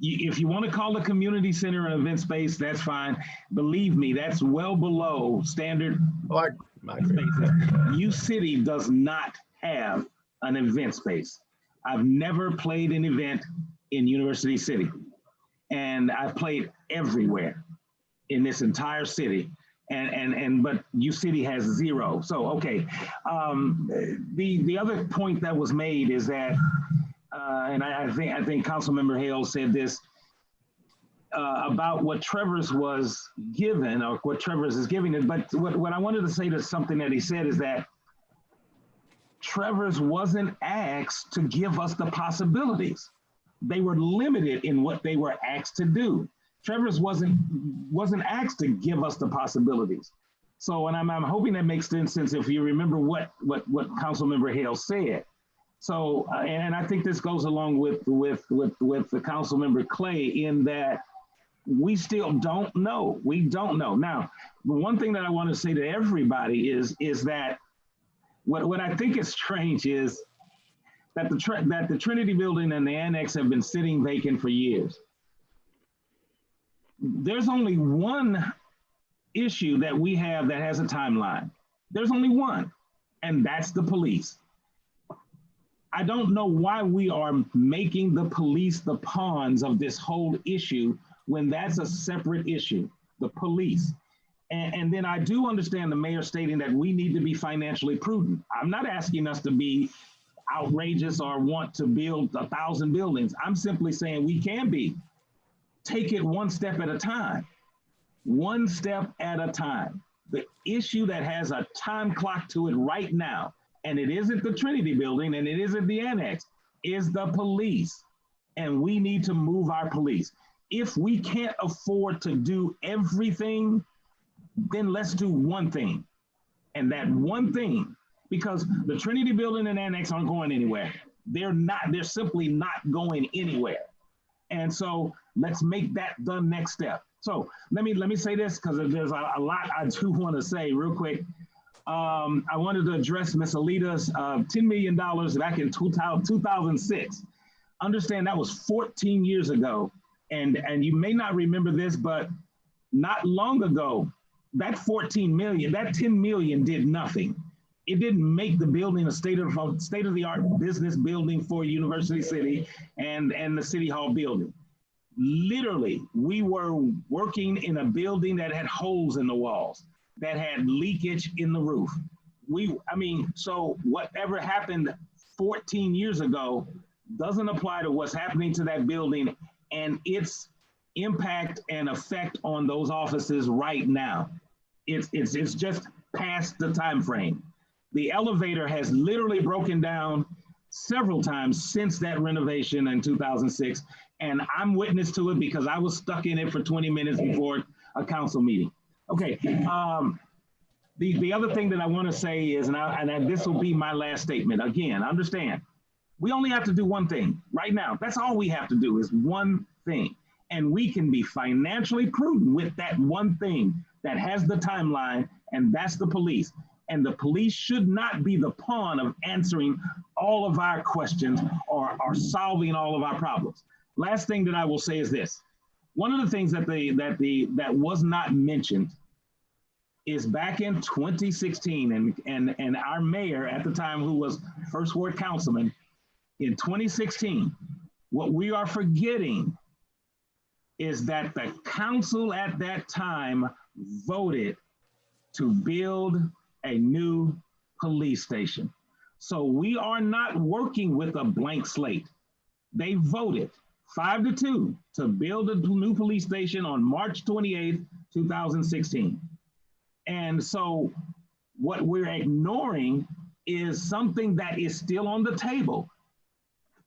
If you want to call the community center an event space, that's fine. Believe me, that's well below standard. U-City does not have an event space. I've never played an event in University City, and I've played everywhere in this entire city. But U-City has 0. So, okay. The other point that was made is that, and I think Councilmember Hale said this about what Trevor's was given, or what Trevor's is giving it. But what I wanted to say to something that he said is that Trevor's wasn't asked to give us the possibilities. They were limited in what they were asked to do. Trevor's wasn't asked to give us the possibilities. So, and I'm hoping that makes sense if you remember what Councilmember Hale said. So, and I think this goes along with the Councilmember Clay, in that we still don't know. We don't know. Now, the one thing that I want to say to everybody is that what I think is strange is that the Trinity building and the annex have been sitting vacant for years. There's only one issue that we have that has a timeline. There's only one, and that's the police. I don't know why we are making the police the pawns of this whole issue when that's a separate issue, the police. And then I do understand the mayor stating that we need to be financially prudent. I'm not asking us to be outrageous or want to build 1,000 buildings. I'm simply saying we can be. Take it one step at a time. One step at a time. The issue that has a time clock to it right now, and it isn't the Trinity building and it isn't the annex, is the police. And we need to move our police. If we can't afford to do everything, then let's do one thing. And that one thing, because the Trinity building and annex aren't going anywhere. They're simply not going anywhere. And so let's make that the next step. So let me say this, because there's a lot I do want to say real quick. I wanted to address Ms. Alita's $10 million back in 2006. Understand that was 14 years ago. And you may not remember this, but not long ago, that 14 million, that 10 million did nothing. It didn't make the building a state-of-the-art business building for University City and the City Hall building. Literally, we were working in a building that had holes in the walls, that had leakage in the roof. I mean, so whatever happened 14 years ago doesn't apply to what's happening to that building and its impact and effect on those offices right now. It's just past the time frame. The elevator has literally broken down several times since that renovation in 2006, and I'm witness to it because I was stuck in it for 20 minutes before a council meeting. Okay, the other thing that I want to say is, and this will be my last statement. Again, understand, we only have to do one thing right now. That's all we have to do is one thing. And we can be financially prudent with that one thing that has the timeline, and that's the police. And the police should not be the pawn of answering all of our questions or solving all of our problems. Last thing that I will say is this. One of the things that was not mentioned is back in 2016, and our mayor at the time, who was first ward councilman, in 2016, what we are forgetting is that the council at that time voted to build a new police station. So we are not working with a blank slate. They voted 5-2 to build a new police station on March 28th, 2016. And so what we're ignoring is something that is still on the table.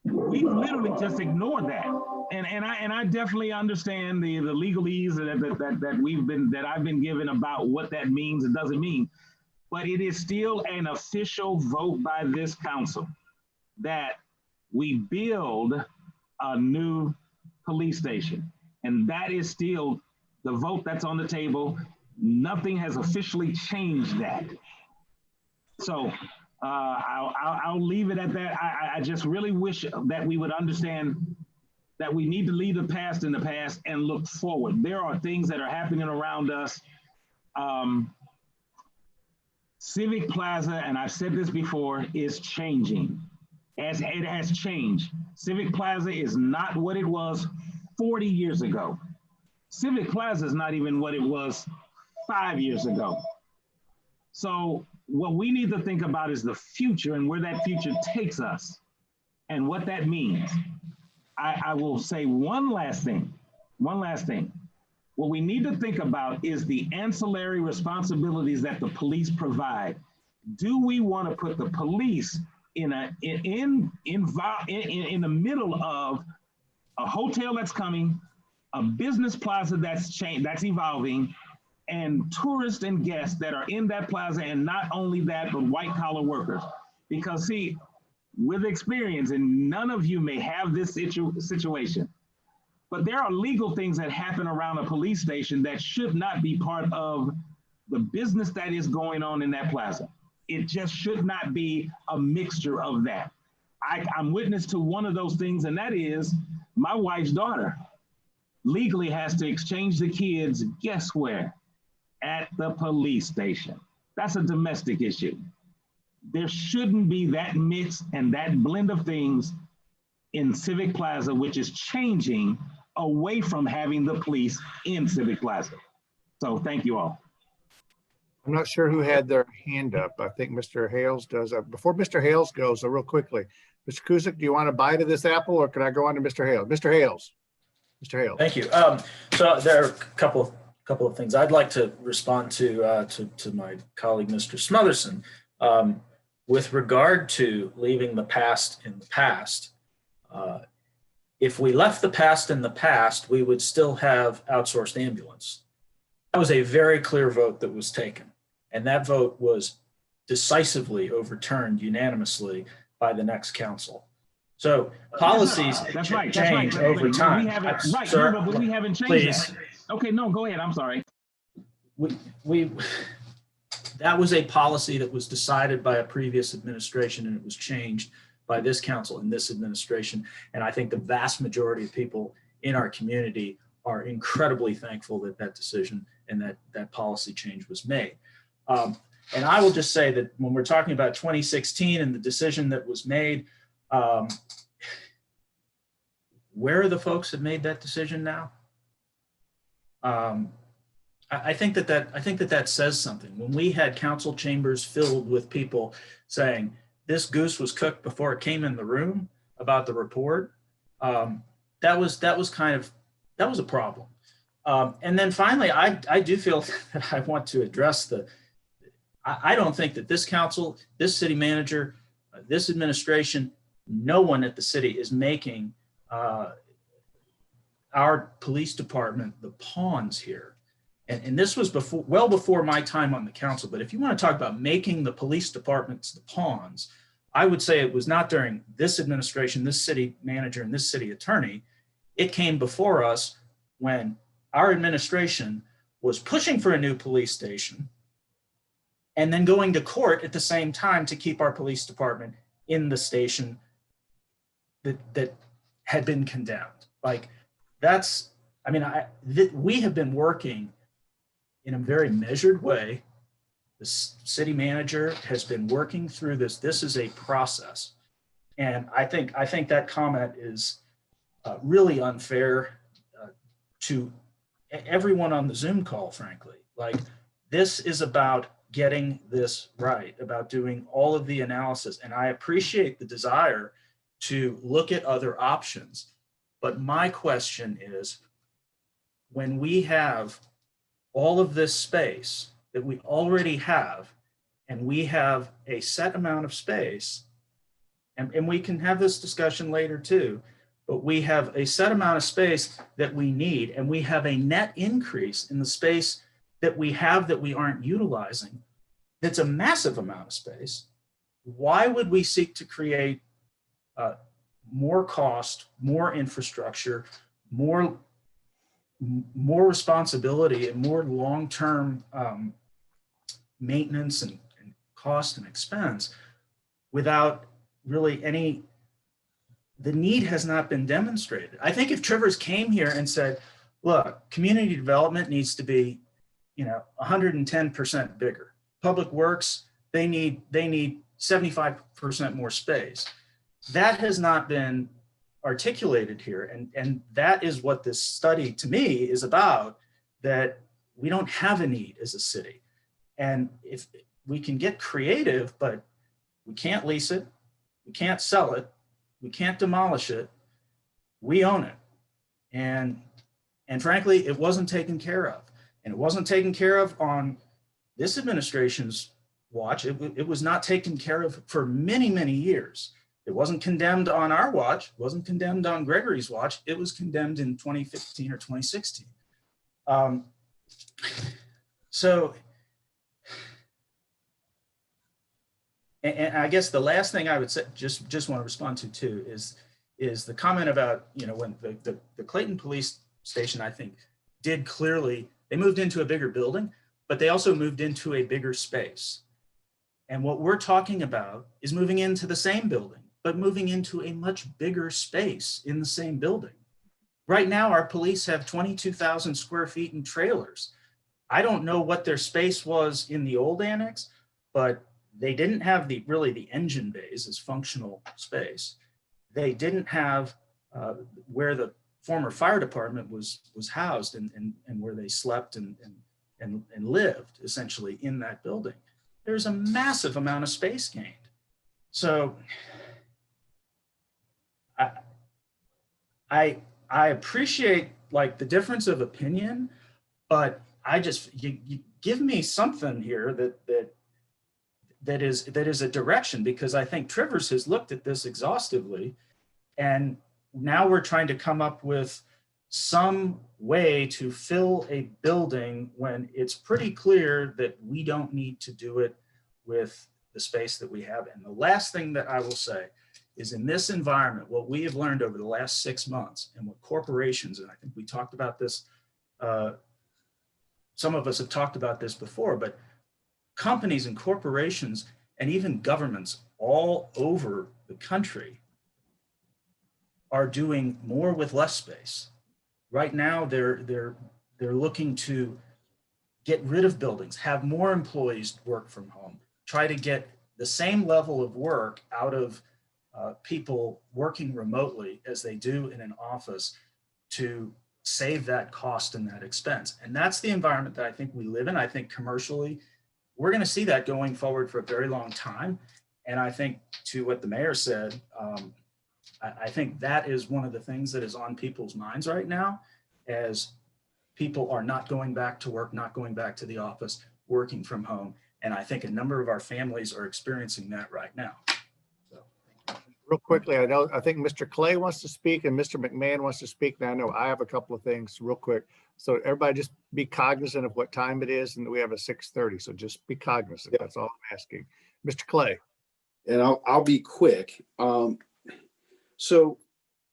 We literally just ignored that. And I definitely understand the legalese that I've been given about what that means and doesn't mean, but it is still an official vote by this council that we build a new police station. And that is still the vote that's on the table. Nothing has officially changed that. So I'll leave it at that. I just really wish that we would understand that we need to leave the past in the past and look forward. There are things that are happening around us. Civic Plaza, and I've said this before, is changing. As it has changed. Civic Plaza is not what it was 40 years ago. Civic Plaza is not even what it was 5 years ago. So what we need to think about is the future and where that future takes us and what that means. I will say one last thing. What we need to think about is the ancillary responsibilities that the police provide. Do we want to put the police in the middle of a hotel that's coming, a business plaza that's evolving, and tourists and guests that are in that plaza, and not only that, but white collar workers? Because see, with experience, and none of you may have this situation, but there are legal things that happen around a police station that should not be part of the business that is going on in that plaza. It just should not be a mixture of that. I'm witness to one of those things, and that is my wife's daughter legally has to exchange the kids, guess where? At the police station. That's a domestic issue. There shouldn't be that mix and that blend of things in Civic Plaza, which is changing away from having the police in Civic Plaza. So thank you all. I'm not sure who had their hand up. I think Mr. Hales does. Before Mr. Hales goes, real quickly, Mr. Kuzik, do you want to bite of this apple, or can I go on to Mr. Hales? Mr. Hales. Mr. Hales. Thank you. So there are a couple of things I'd like to respond to my colleague, Mr. Smotherson. With regard to leaving the past in the past, if we left the past in the past, we would still have outsourced ambulance. That was a very clear vote that was taken, and that vote was decisively overturned unanimously by the next council. So policies change over time. But we haven't changed that. Okay, no, go ahead. I'm sorry. That was a policy that was decided by a previous administration, and it was changed by this council and this administration. And I think the vast majority of people in our community are incredibly thankful that that decision and that policy change was made. And I will just say that when we're talking about 2016 and the decision that was made, where are the folks that made that decision now? I think that says something. When we had council chambers filled with people saying this goose was cooked before it came in the room about the report, that was a problem. And then finally, I do feel that I want to address I don't think that this council, this city manager, this administration, no one at the city is making our police department the pawns here. And this was well before my time on the council. But if you want to talk about making the police departments the pawns, I would say it was not during this administration, this city manager, and this city attorney. It came before us when our administration was pushing for a new police station and then going to court at the same time to keep our police department in the station that had been condemned. Like we have been working in a very measured way. The city manager has been working through this. This is a process. And I think that comment is really unfair to everyone on the Zoom call, frankly. Like, this is about getting this right, about doing all of the analysis. And I appreciate the desire to look at other options. But my question is, when we have all of this space that we already have, and we have a set amount of space, and we can have this discussion later too, but we have a set amount of space that we need, and we have a net increase in the space that we have that we aren't utilizing. That's a massive amount of space. Why would we seek to create more cost, more infrastructure, more responsibility, and more long-term maintenance and cost and expense without really the need has not been demonstrated? I think if Trivers came here and said, look, community development needs to be 110% bigger. Public works, they need 75% more space. That has not been articulated here. And that is what this study to me is about, that we don't have a need as a city. And if we can get creative, but we can't lease it, we can't sell it, we can't demolish it, we own it. And frankly, it wasn't taken care of. And it wasn't taken care of on this administration's watch. It was not taken care of for many, many years. It wasn't condemned on our watch, wasn't condemned on Gregory's watch. It was condemned in 2015 or 2016. And I guess the last thing I would say, just want to respond to too, is the comment about, when the Clayton Police Station, I think, did clearly, they moved into a bigger building, but they also moved into a bigger space. And what we're talking about is moving into the same building, but moving into a much bigger space in the same building. Right now, our police have 22,000 square feet in trailers. I don't know what their space was in the old annex, but they didn't have the engine bays as functional space. They didn't have where the former fire department was housed and where they slept and lived essentially in that building. There's a massive amount of space gained. So I appreciate the difference of opinion, but you give me something here that is a direction, because I think Trivers has looked at this exhaustively, and now we're trying to come up with some way to fill a building when it's pretty clear that we don't need to do it with the space that we have. And the last thing that I will say is, in this environment, what we have learned over the last 6 months, and what corporations, and I think we talked about this, some of us have talked about this before, but companies and corporations and even governments all over the country are doing more with less space. Right now, they're looking to get rid of buildings, have more employees work from home, try to get the same level of work out of people working remotely as they do in an office, to save that cost and that expense. And that's the environment that I think we live in. I think commercially, we're going to see that going forward for a very long time. And I think to what the mayor said, I think that is one of the things that is on people's minds right now, as people are not going back to work, not going back to the office, working from home. And I think a number of our families are experiencing that right now. So, Real quickly, I think Mr. Clay wants to speak and Mr. McMahon wants to speak. Now I know I have a couple of things real quick. So everybody just be cognizant of what time it is, and we have a 6:30. So just be cognizant. That's all I'm asking. Mr. Clay. And I'll be quick. So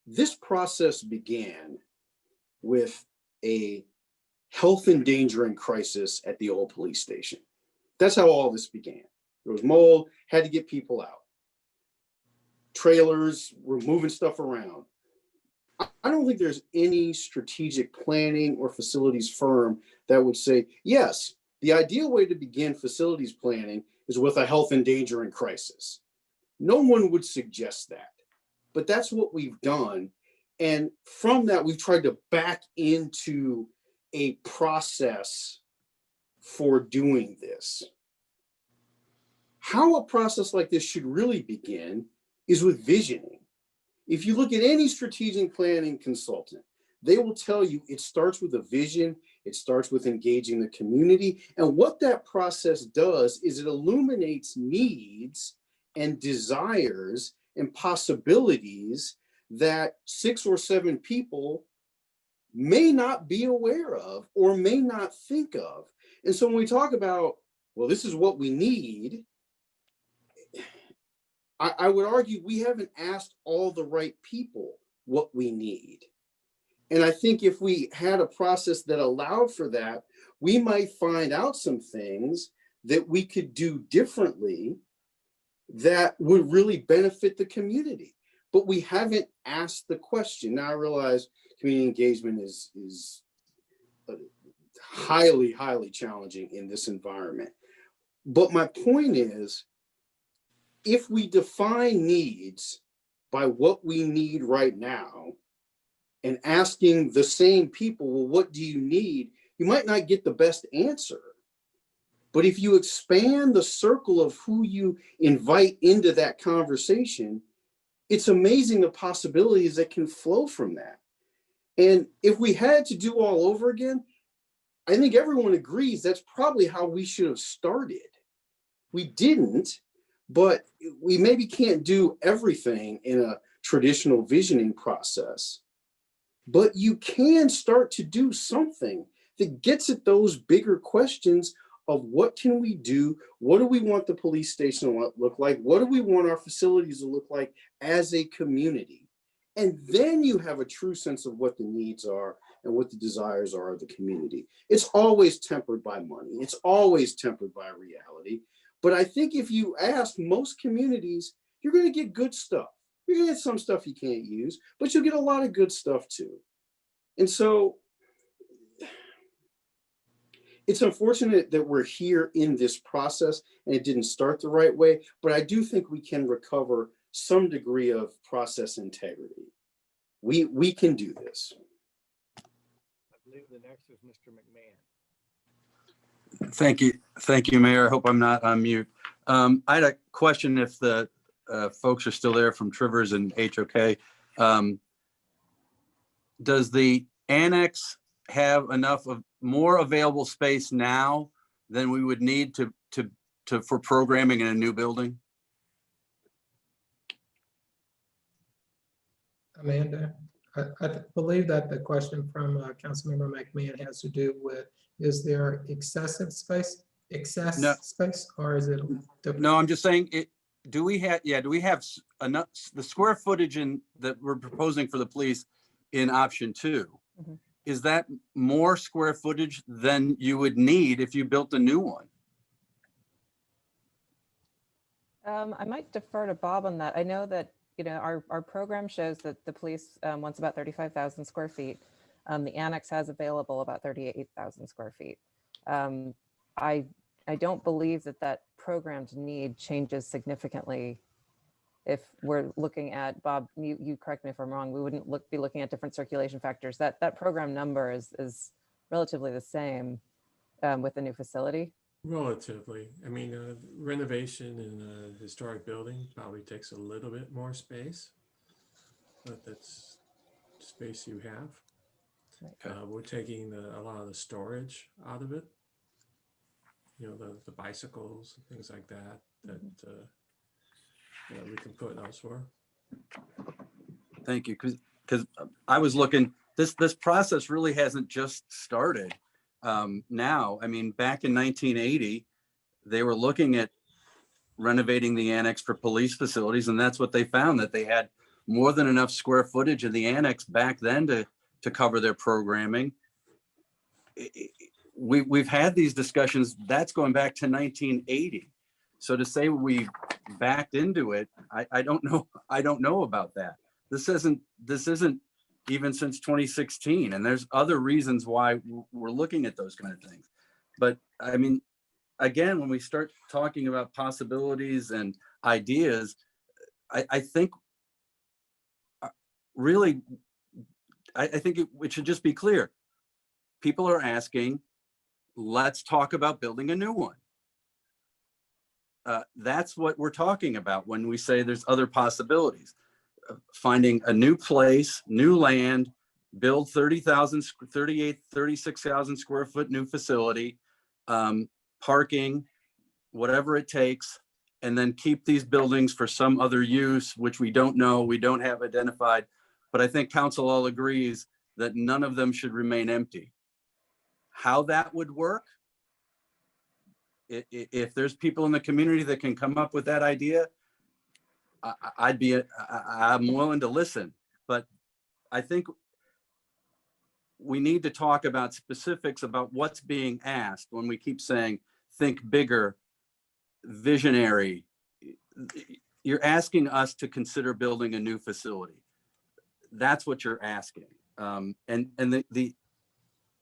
this process began with a health endangering crisis at the old police station. That's how all this began. There was mold, had to get people out. Trailers were moving stuff around. I don't think there's any strategic planning or facilities firm that would say, yes, the ideal way to begin facilities planning is with a health endangering crisis. No one would suggest that, but that's what we've done. And from that, we've tried to back into a process for doing this. How a process like this should really begin is with visioning. If you look at any strategic planning consultant, they will tell you it starts with a vision, it starts with engaging the community. And what that process does is it illuminates needs and desires and possibilities that 6 or 7 people may not be aware of or may not think of. And so when we talk about, well, this is what we need, I would argue we haven't asked all the right people what we need. And I think if we had a process that allowed for that, we might find out some things that we could do differently that would really benefit the community. But we haven't asked the question. Now I realize community engagement is highly, highly challenging in this environment. But my point is, if we define needs by what we need right now and asking the same people, well, what do you need? You might not get the best answer. But if you expand the circle of who you invite into that conversation, it's amazing the possibilities that can flow from that. And if we had to do all over again, I think everyone agrees that's probably how we should have started. We didn't, but we maybe can't do everything in a traditional visioning process. But you can start to do something that gets at those bigger questions of what can we do? What do we want the police station to look like? What do we want our facilities to look like as a community? And then you have a true sense of what the needs are and what the desires are of the community. It's always tempered by money. It's always tempered by reality. But I think if you ask most communities, you're going to get good stuff. You're going to get some stuff you can't use, but you'll get a lot of good stuff too. And so it's unfortunate that we're here in this process and it didn't start the right way, but I do think we can recover some degree of process integrity. We can do this. I believe the next is Mr. McMahon. Thank you, Mayor. I hope I'm not on mute. I had a question if the folks are still there from Trivers and HOK. Does the annex have enough of more available space now than we would need for programming in a new building? Amanda, I believe that the question from Councilmember McMahon has to do with, is there excessive space, space, or is it? No, I'm just saying, do we have enough, the square footage that we're proposing for the police in option 2? Mm-hmm. Is that more square footage than you would need if you built a new one? I might defer to Bob on that. I know that, our program shows that the police wants about 35,000 square feet. The annex has available about 38,000 square feet. I don't believe that programmed need changes significantly if we're looking at, Bob, you correct me if I'm wrong, we wouldn't be looking at different circulation factors. That program number is relatively the same with the new facility. Relatively. I mean, renovation in a historic building probably takes a little bit more space, but that's space you have. Right. We're taking a lot of the storage out of it. You know, the bicycles and things like that that we can put elsewhere. Thank you. Because I was looking, this process really hasn't just started now. I mean, back in 1980, they were looking at renovating the annex for police facilities, and that's what they found, that they had more than enough square footage in the annex back then to cover their programming. We've had these discussions, that's going back to 1980. So to say we backed into it, I don't know about that. This isn't even since 2016, and there's other reasons why we're looking at those kind of things. But I mean, again, when we start talking about possibilities and ideas, I think really, I think it should just be clear. People are asking, let's talk about building a new one. That's what we're talking about when we say there's other possibilities. Finding a new place, new land, build 36,000 square foot new facility, parking, whatever it takes, and then keep these buildings for some other use, which we don't know, we don't have identified. But I think council all agrees that none of them should remain empty. How that would work, if there's people in the community that can come up with that idea, I'm willing to listen. But I think we need to talk about specifics about what's being asked when we keep saying, think bigger, visionary. You're asking us to consider building a new facility. That's what you're asking. And the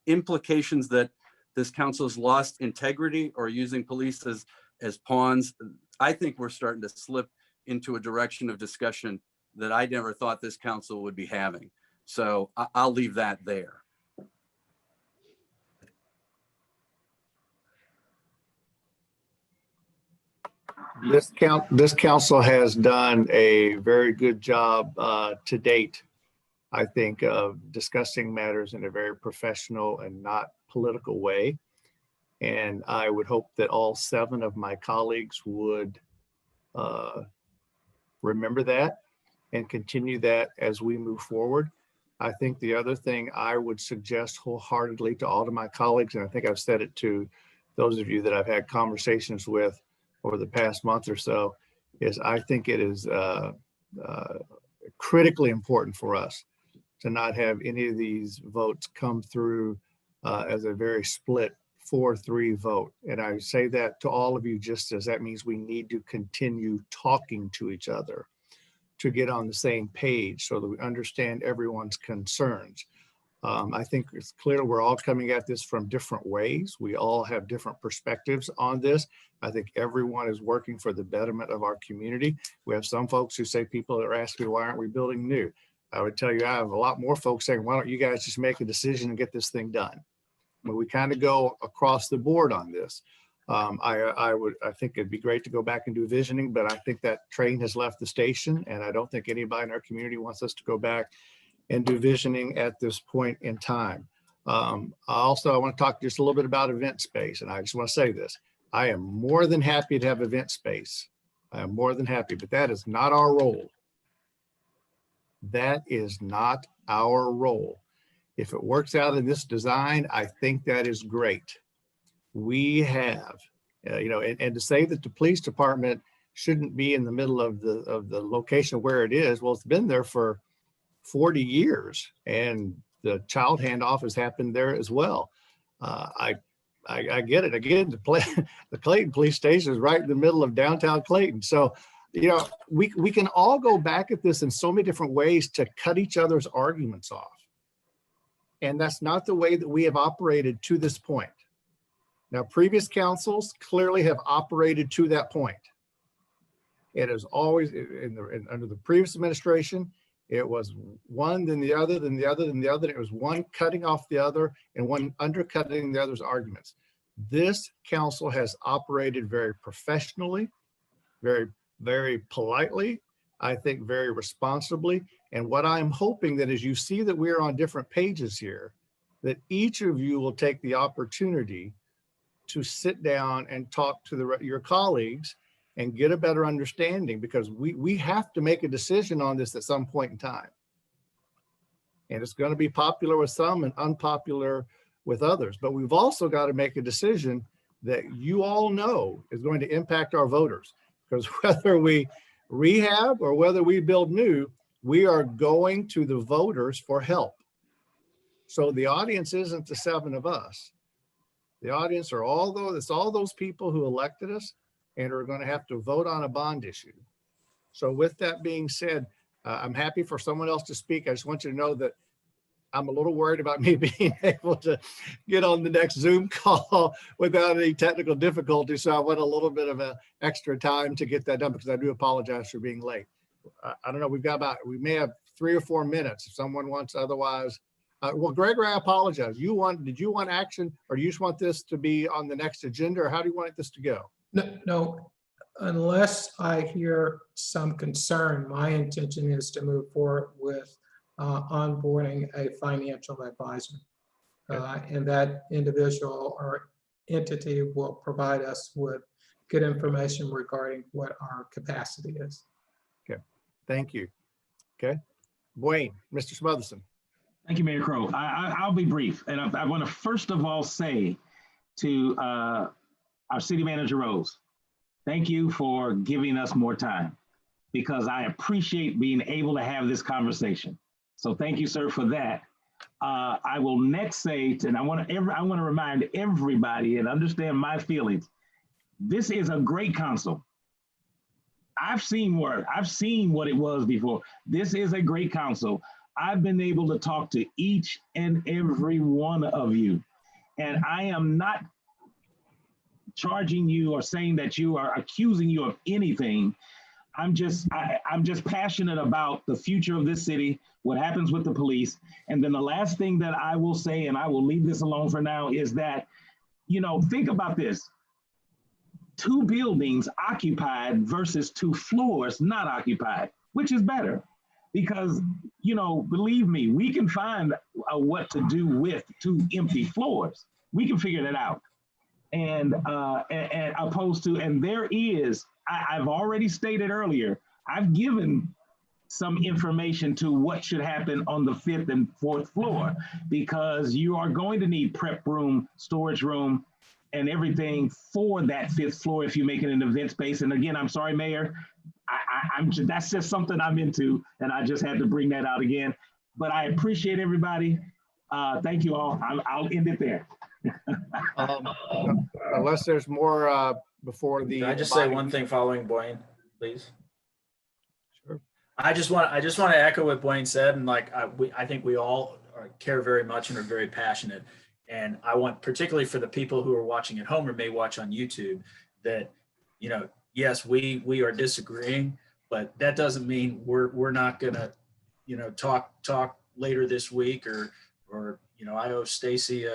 implications that this council's lost integrity or using police as pawns, I think we're starting to slip into a direction of discussion that I never thought this council would be having. So I'll leave that there. This council has done a very good job to date, I think, of discussing matters in a very professional and not political way. And I would hope that all 7 of my colleagues would remember that and continue that as we move forward. I think the other thing I would suggest wholeheartedly to all of my colleagues, and I think I've said it to those of you that I've had conversations with over the past month or so, is I think it is critically important for us to not have any of these votes come through as a very split 4-3 vote. And I say that to all of you just as that means we need to continue talking to each other to get on the same page so that we understand everyone's concerns. I think it's clear we're all coming at this from different ways. We all have different perspectives on this. I think everyone is working for the betterment of our community. We have some folks who say, people are asking, why aren't we building new? I would tell you, I have a lot more folks saying, why don't you guys just make a decision and get this thing done? But we kind of go across the board on this. I think it'd be great to go back and do visioning, but I think that train has left the station, and I don't think anybody in our community wants us to go back and do visioning at this point in time. I want to talk just a little bit about event space, and I just want to say this. I am more than happy to have event space. I am more than happy, but that is not our role. That is not our role. If it works out in this design, I think that is great. We have, and to say that the police department shouldn't be in the middle of the location where it is, well, it's been there for 40 years, and the child handoff has happened there as well. I get it. Again, the Clayton Police Station is right in the middle of downtown Clayton. So, we can all go back at this in so many different ways to cut each other's arguments off. And that's not the way that we have operated to this point. Now, previous councils clearly have operated to that point. It is always under the previous administration, it was one, then the other, then the other, then the other. It was one cutting off the other and one undercutting the other's arguments. This council has operated very professionally, very, very politely, I think very responsibly. And what I'm hoping that as you see that we're on different pages here, that each of you will take the opportunity to sit down and talk to your colleagues and get a better understanding, because we have to make a decision on this at some point in time. And it's going to be popular with some and unpopular with others. But we've also got to make a decision that you all know is going to impact our voters. Because whether we rehab or whether we build new, we are going to the voters for help. So the audience isn't the 7 of us. The audience are all those people who elected us and are going to have to vote on a bond issue. So with that being said, I'm happy for someone else to speak. I just want you to know that I'm a little worried about me being able to get on the next Zoom call without any technical difficulty. So I want a little bit of an extra time to get that done, because I do apologize for being late. I don't know, we may have 3 or 4 minutes if someone wants, otherwise. Well, Gregory, I apologize. Did you want action, or do you just want this to be on the next agenda, or how do you want this to go? No, unless I hear some concern, my intention is to move forward with onboarding a financial advisor. And that individual or entity will provide us with good information regarding what our capacity is. Okay, thank you. Okay, Wayne, Mr. Smotherson. Thank you, Mayor Crow. I'll be brief. And I want to first of all say to our city manager, Rose, thank you for giving us more time, because I appreciate being able to have this conversation. So thank you, sir, for that. I will next say, and I want to remind everybody and understand my feelings. This is a great council. I've seen what it was before. This is a great council. I've been able to talk to each and every one of you, and I am not charging you or saying that you are accusing you of anything. I'm just passionate about the future of this city, what happens with the police. And then the last thing that I will say, and I will leave this alone for now, is that, think about this. 2 buildings occupied versus 2 floors not occupied, which is better? Because, believe me, we can find what to do with 2 empty floors. We can figure that out. And opposed to, and there is, I've already stated earlier, I've given some information to what should happen on the 5th and 4th floor, because you are going to need prep room, storage room, and everything for that 5th floor if you make it an event space. And again, I'm sorry, Mayor, that's just something I'm into, and I just had to bring that out again. But I appreciate everybody. Thank you all. I'll end it there. Unless there's more before the. Can I just say one thing following Blaine, please? Sure. I just want to echo what Blaine said, and I think we all care very much and are very passionate. And I want, particularly for the people who are watching at home or may watch on YouTube, that yes, we are disagreeing, but that doesn't mean we're not gonna talk later this week or I owe Stacy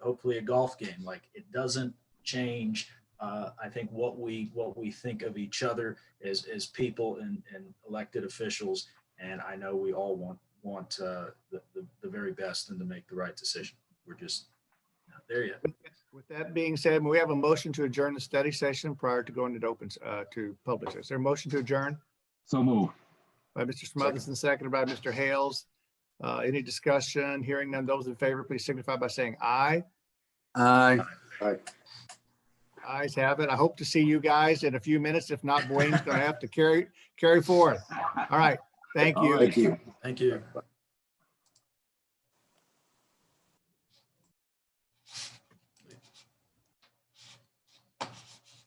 hopefully a golf game. Like, it doesn't change. I think what we think of each other as people and elected officials, and I know we all want the very best and to make the right decision. We're just not there yet. With that being said, we have a motion to adjourn the study session prior to going to public. Is there a motion to adjourn? So move. By Mr. Smotherson, seconded by Mr. Hales. Any discussion? Hearing none, those in favor, please signify by saying aye. Aye. Aye. Ayes have it. I hope to see you guys in a few minutes. If not, Wayne's going to have to carry forth. All right. Thank you. Thank you. Thank you.